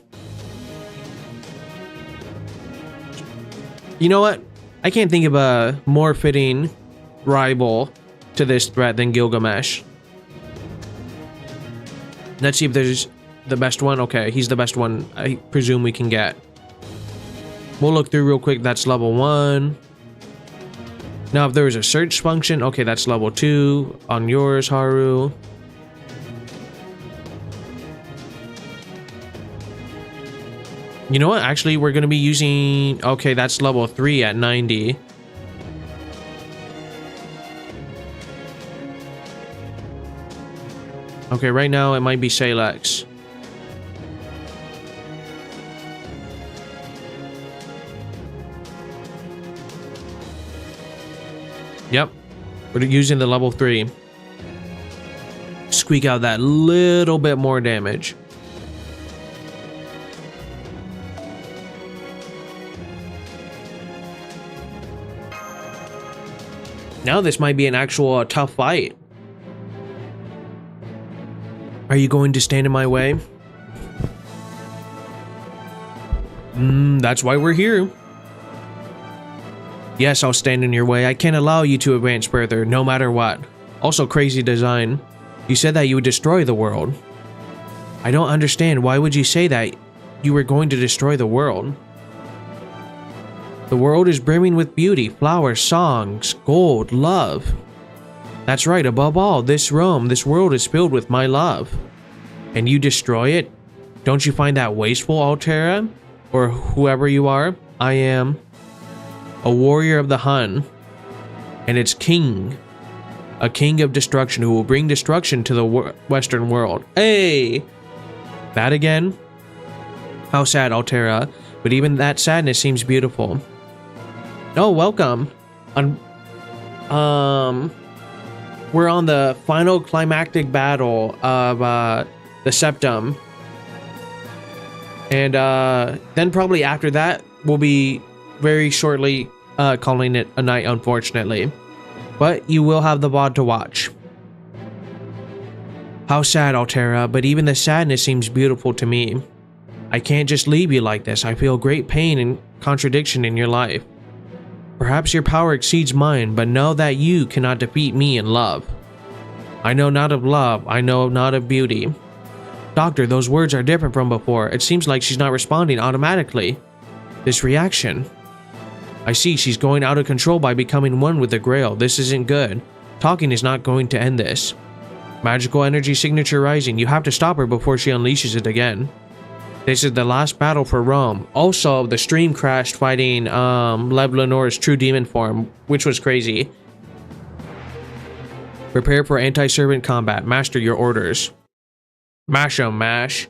You know what? I can't think of a more fitting rival to this threat than Gilgamesh. Let's see if there's the best one. Okay, he's the best one I presume we can get. We'll look through real quick. That's level 1. Now, if there was a search function, okay, that's level 2 on yours, Haru. You know what? Actually, we're going to be using... Okay, that's level 3 at 90. Okay, right now it might be Salex. Yep, we're using the level 3. Squeak out that little bit more damage. Now this might be an actual tough fight. Are you going to stand in my way? That's why we're here. Yes, I'll stand in your way. I can't allow you to advance further, no matter what. Also, crazy design. You said that you would destroy the world. I don't understand. Why would you say that you were going to destroy the world? The world is brimming with beauty, flowers, songs, gold, love. That's right, above all, this realm, this world is filled with my love. And you destroy it? Don't you find that wasteful, Altera? Or whoever you are? I am a warrior of the Hun, and its king. A king of destruction who will bring destruction to the Western world. Hey! That again? How sad, Altera. But even that sadness seems beautiful. Oh, welcome. We're on the final climactic battle of the Septum. And then probably after that, we'll be very shortly calling it a night, unfortunately. But you will have the VOD to watch. How sad, Altera, but even the sadness seems beautiful to me. I can't just leave you like this. I feel great pain and contradiction in your life. Perhaps your power exceeds mine, but know that you cannot defeat me in love. I know not of love, I know not of beauty. Doctor, those words are different from before. It seems like she's not responding automatically. This reaction. I see she's going out of control by becoming one with the Grail. This isn't good. Talking is not going to end this. Magical energy signature rising. You have to stop her before she unleashes it again. This is the last battle for Rome. Also, the stream crashed fighting Lev Lenore's true demon form, which was crazy. Prepare for anti-servant combat. Master your orders. Mash 'em, mash.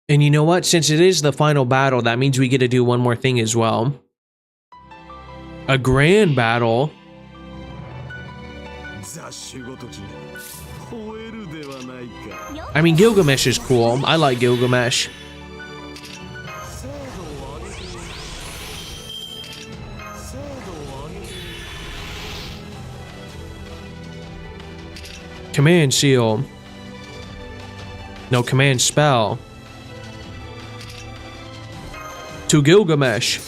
And you know what? Since it is the final battle, that means we get to do one more thing as well. A grand battle. I mean, Gilgamesh is cool. I like Gilgamesh. Command seal. No, command spell. To Gilgamesh.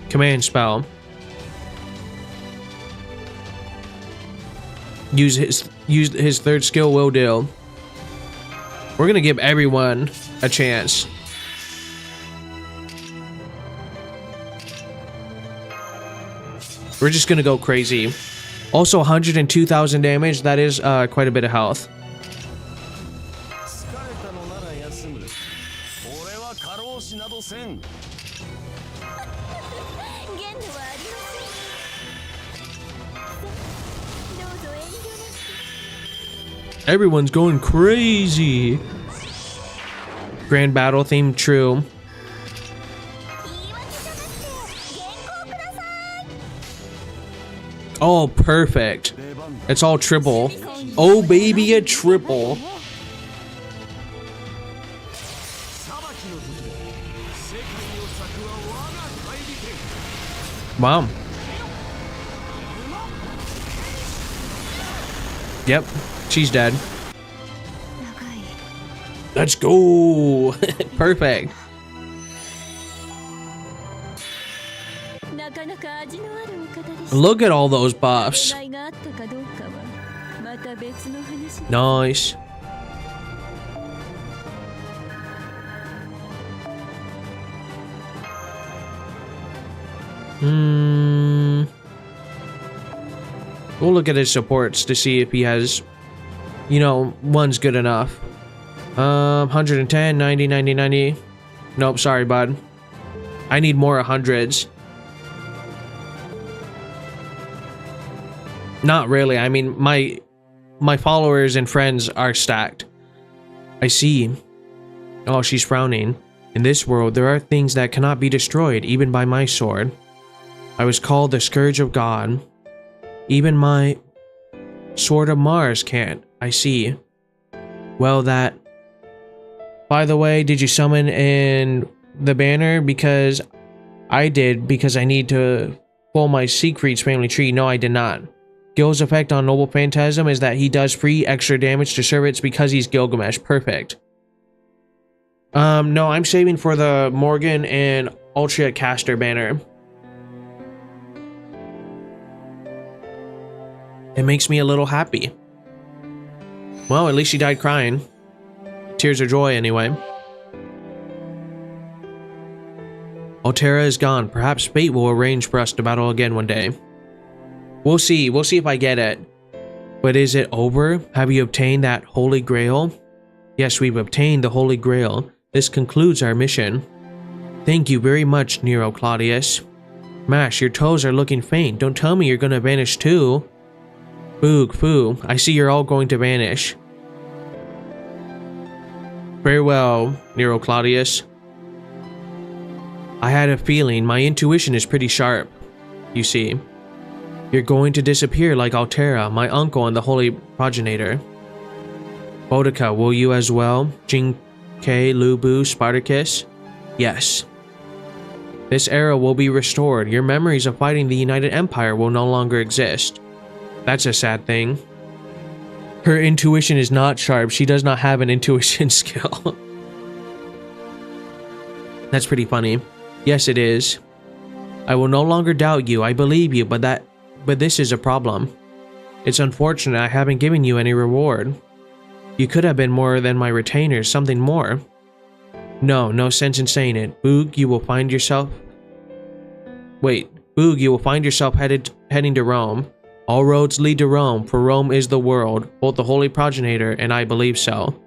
Command spell. Use his third skill, will do. We're gonna give everyone a chance. We're just gonna go crazy. Also 102,000 damage, that is quite a bit of health. Everyone's going crazy. Grand battle theme, true. Oh, perfect. It's all triple. Oh, baby, a triple. Wow. Yep, she's dead. Let's go. Perfect. Look at all those buffs. Nice. We'll look at his supports to see if he has, you know, one's good enough. 110, 90, 90, 90. Nope, sorry, bud. I need more 100s. Not really. I mean, my followers and friends are stacked. I see. Oh, she's frowning. In this world, there are things that cannot be destroyed, even by my sword. I was called the Scourge of God. Even my Sword of Mars can't. I see. Well, that... By the way, did you summon in the banner? Because I did, because I need to pull my Siegfried's family tree. No, I did not. Gil's effect on Noble Phantasm is that he does free extra damage to servants because he's Gilgamesh. Perfect. No, I'm saving for the Morgan and Ultra Caster banner. It makes me a little happy. Well, at least she died crying. Tears of joy, anyway. Altera is gone. Perhaps fate will arrange for us to battle again one day. We'll see. We'll see if I get it. But is it over? Have you obtained that Holy Grail? Yes, we've obtained the Holy Grail. This concludes our mission. Thank you very much, Nero Claudius. Mash, your toes are looking faint. Don't tell me you're gonna vanish too. Boog, foo. I see you're all going to vanish. Very well, Nero Claudius. I had a feeling. My intuition is pretty sharp. You see. You're going to disappear like Altera, my uncle and the Holy Progenitor. Boudica, will you as well? Jinke, Lubu, Spartacus? Yes. This era will be restored. Your memories of fighting the United Empire will no longer exist. That's a sad thing. Her intuition is not sharp. She does not have an intuition skill. That's pretty funny. Yes, it is. I will no longer doubt you. I believe you, but this is a problem. It's unfortunate I haven't given you any reward. You could have been more than my retainers, something more. No sense in saying it. Boog, you will find yourself... Wait. Boog, you will find yourself heading to Rome. All roads lead to Rome, for Rome is the world, both the Holy Progenitor and I believe so.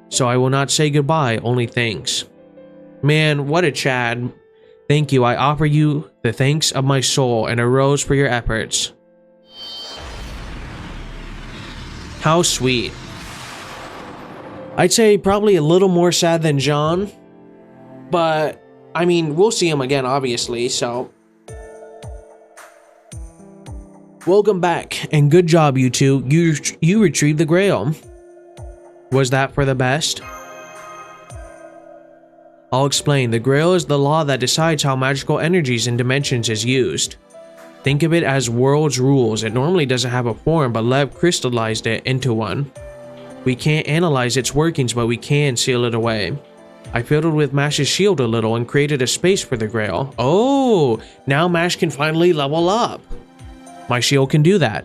So I will not say goodbye, only thanks. Man, what a Chad. Thank you, I offer you the thanks of my soul and a rose for your efforts. How sweet. I'd say probably a little more sad than John, but I mean, we'll see him again, obviously, so... Welcome back, and good job, you two. You retrieved the Grail. Was that for the best? I'll explain. The Grail is the law that decides how magical energies and dimensions is used. Think of it as world's rules. It normally doesn't have a form, but Lev crystallized it into one. We can't analyze its workings, but we can seal it away. I fiddled with Mash's shield a little and created a space for the Grail. Oh, now Mash can finally level up. My shield can do that.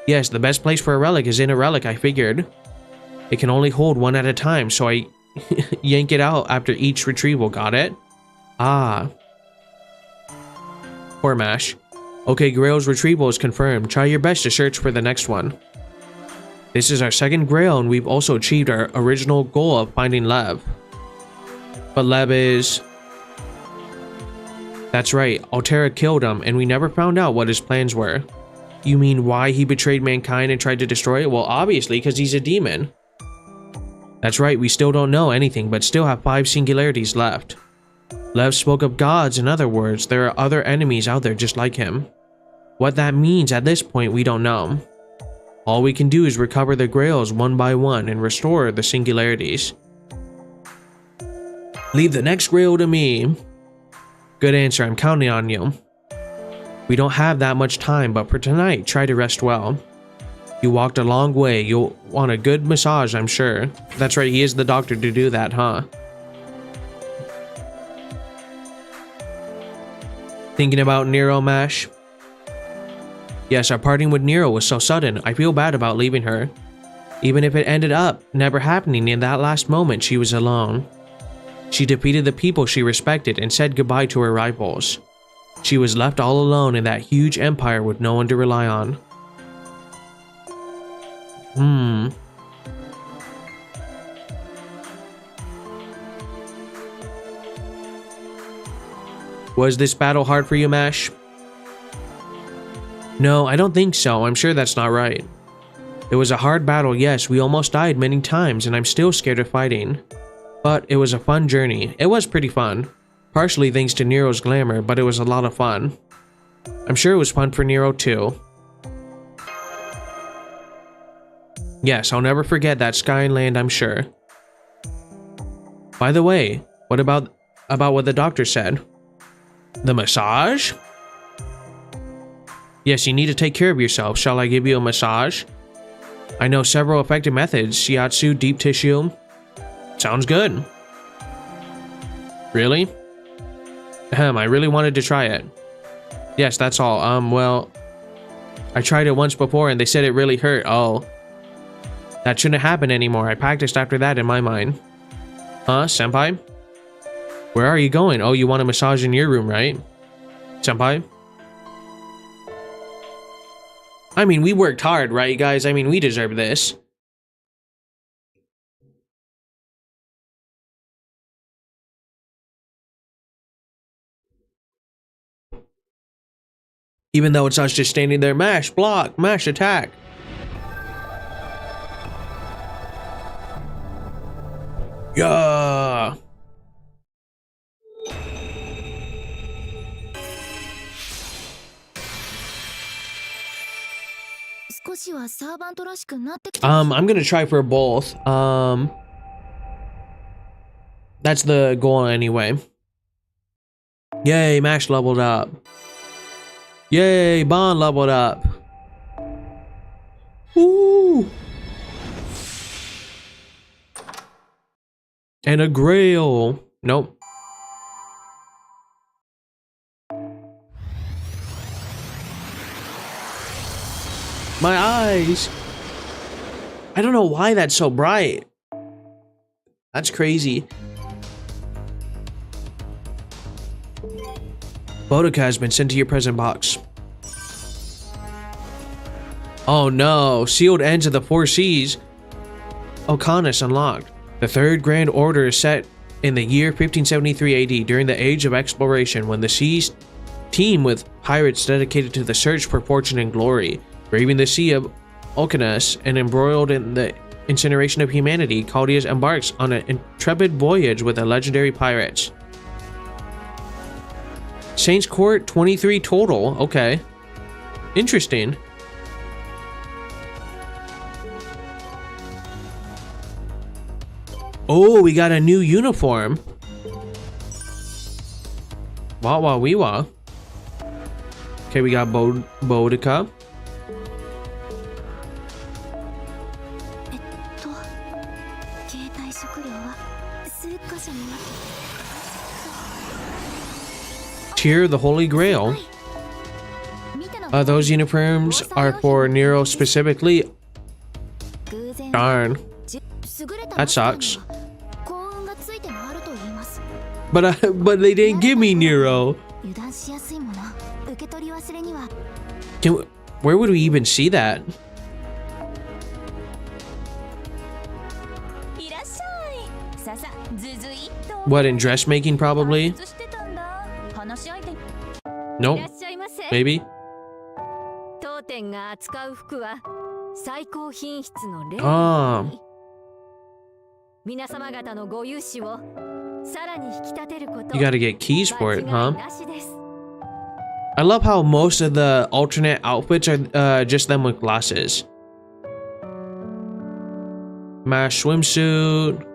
Yes, the best place for a relic is in a relic, I figured. It can only hold one at a time, so I yank it out after each retrieval, got it? Ah. Poor Mash. Okay, Grail's retrieval is confirmed. Try your best to search for the next one. This is our second Grail, and we've also achieved our original goal of finding Lev. But Lev is... That's right, Altera killed him, and we never found out what his plans were. You mean why he betrayed mankind and tried to destroy it? Well, obviously, because he's a demon. That's right, we still don't know anything, but still have 5 singularities left. Lev spoke of gods, in other words. There are other enemies out there just like him. What that means at this point, we don't know. All we can do is recover the grails one by one and restore the singularities. Leave the next grail to me. Good answer, I'm counting on you. We don't have that much time, but for tonight, try to rest well. You walked a long way, you'll want a good massage, I'm sure. That's right, he is the doctor to do that, huh? Thinking about Nero, Mash? Yes, our parting with Nero was so sudden, I feel bad about leaving her. Even if it ended up never happening, in that last moment she was alone. She defeated the people she respected and said goodbye to her rivals. She was left all alone in that huge empire with no one to rely on. Was this battle hard for you, Mash? No, I don't think so. I'm sure that's not right. It was a hard battle, yes. We almost died many times, and I'm still scared of fighting. But it was a fun journey. It was pretty fun. Partially thanks to Nero's glamour, but it was a lot of fun. I'm sure it was fun for Nero too. Yes, I'll never forget that sky and land, I'm sure. By the way, what about what the doctor said? The massage? Yes, you need to take care of yourself. Shall I give you a massage? I know several effective methods. Shiatsu, deep tissue. Sounds good. Really? I really wanted to try it. Yes, that's all. Well, I tried it once before and they said it really hurt. Oh. That shouldn't happen anymore. I practiced after that in my mind. Huh, senpai? Where are you going? Oh, you want a massage in your room, right? Senpai? I mean, we worked hard, right, guys? I mean, we deserve this. Even though it's us just standing there, mash, block, mash, attack. Yeah. I'm gonna try for both. That's the goal anyway. Yay, Mash leveled up. Yay, Bond leveled up. Woo! And a grail. Nope. My eyes. I don't know why that's so bright. That's crazy. Boudica has been sent to your present box. Oh no, sealed ends of the 4 Seas. Ocanis unlocked. The Third Grand Order is set in the year 1573 AD during the Age of Exploration, when the seas teem with pirates dedicated to the search for fortune and glory. Braving the Sea of Ocanis and embroiled in the incineration of humanity, Claudius embarks on an intrepid voyage with the legendary pirates. Saints Court 23 total. Okay. Interesting. Oh, we got a new uniform. Wah wah wee wah. Okay, we got Boudica. Tear the Holy Grail. Those uniforms are for Nero specifically. Darn. That sucks. But they didn't give me Nero. Where would we even see that? What, in dressmaking probably? Nope. Maybe. Ah. You gotta get keys for it, huh? I love how most of the alternate outfits are just them with glasses. Mash swimsuit.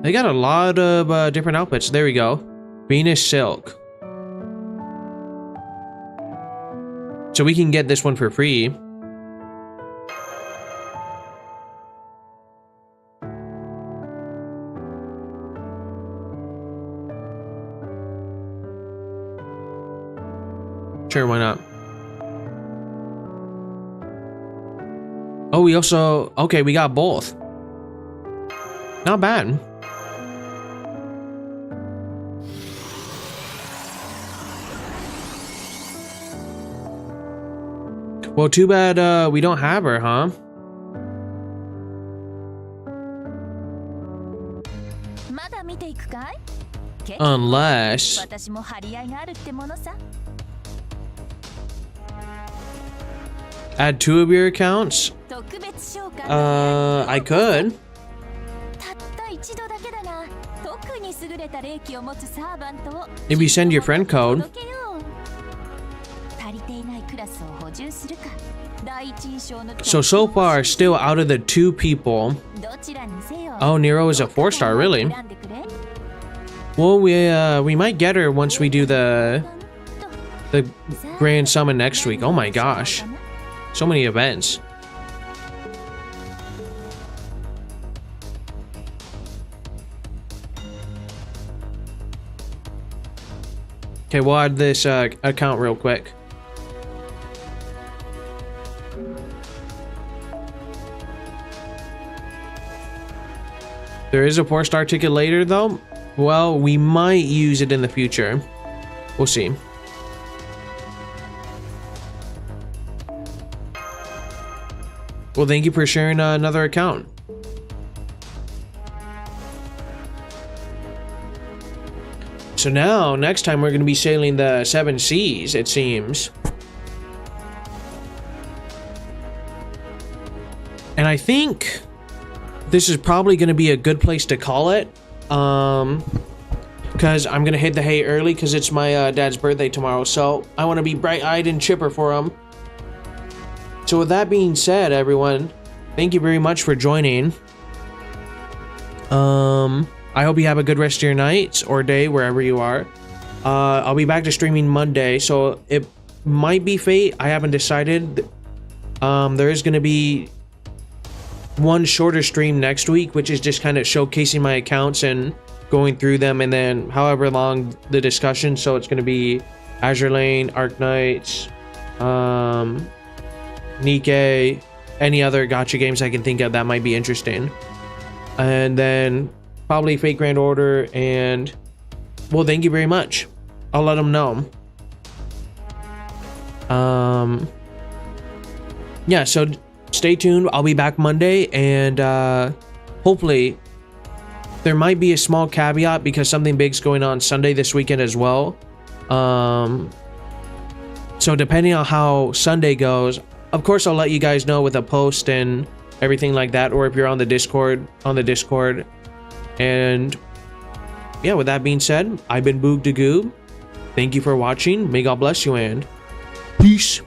They got a lot of different outfits. There we go. Venus silk. So we can get this one for free. Sure, why not? Oh, we also... Okay, we got both. Not bad. Well, too bad we don't have her, huh? Unless... Add 2 of your accounts? I could. If you send your friend code. So far, still out of the 2 people. Oh, Nero is a 4-star, really? Well, we might get her once we do the Grand Summon next week. Oh my gosh. So many events. Okay, we'll add this account real quick. There is a 4-star ticket later, though. Well, we might use it in the future. We'll see. Well, thank you for sharing another account. So now, next time we're going to be sailing the 7 seas, it seems. And I think this is probably going to be a good place to call it. Because I'm going to hit the hay early because it's my dad's birthday tomorrow. So I want to be bright-eyed and chipper for him. So with that being said, everyone, thank you very much for joining. I hope you have a good rest of your night or day, wherever you are. I'll be back to streaming Monday, so it might be fate. I haven't decided. There is going to be one shorter stream next week, which is just kind of showcasing my accounts and going through them, and then however long the discussion. So it's going to be Azure Lane, Arc Knights, Nikkei, any other gacha games I can think of that might be interesting. And then probably Fate Grand Order, and well, thank you very much. I'll let them know. Yeah, so stay tuned. I'll be back Monday, and hopefully there might be a small caveat because something big's going on Sunday this weekend as well. So depending on how Sunday goes, of course I'll let you guys know with a post and everything like that, or if you're on the Discord, And yeah, with that being said, I've been Boudica. Thank you for watching. May God bless you, and peace.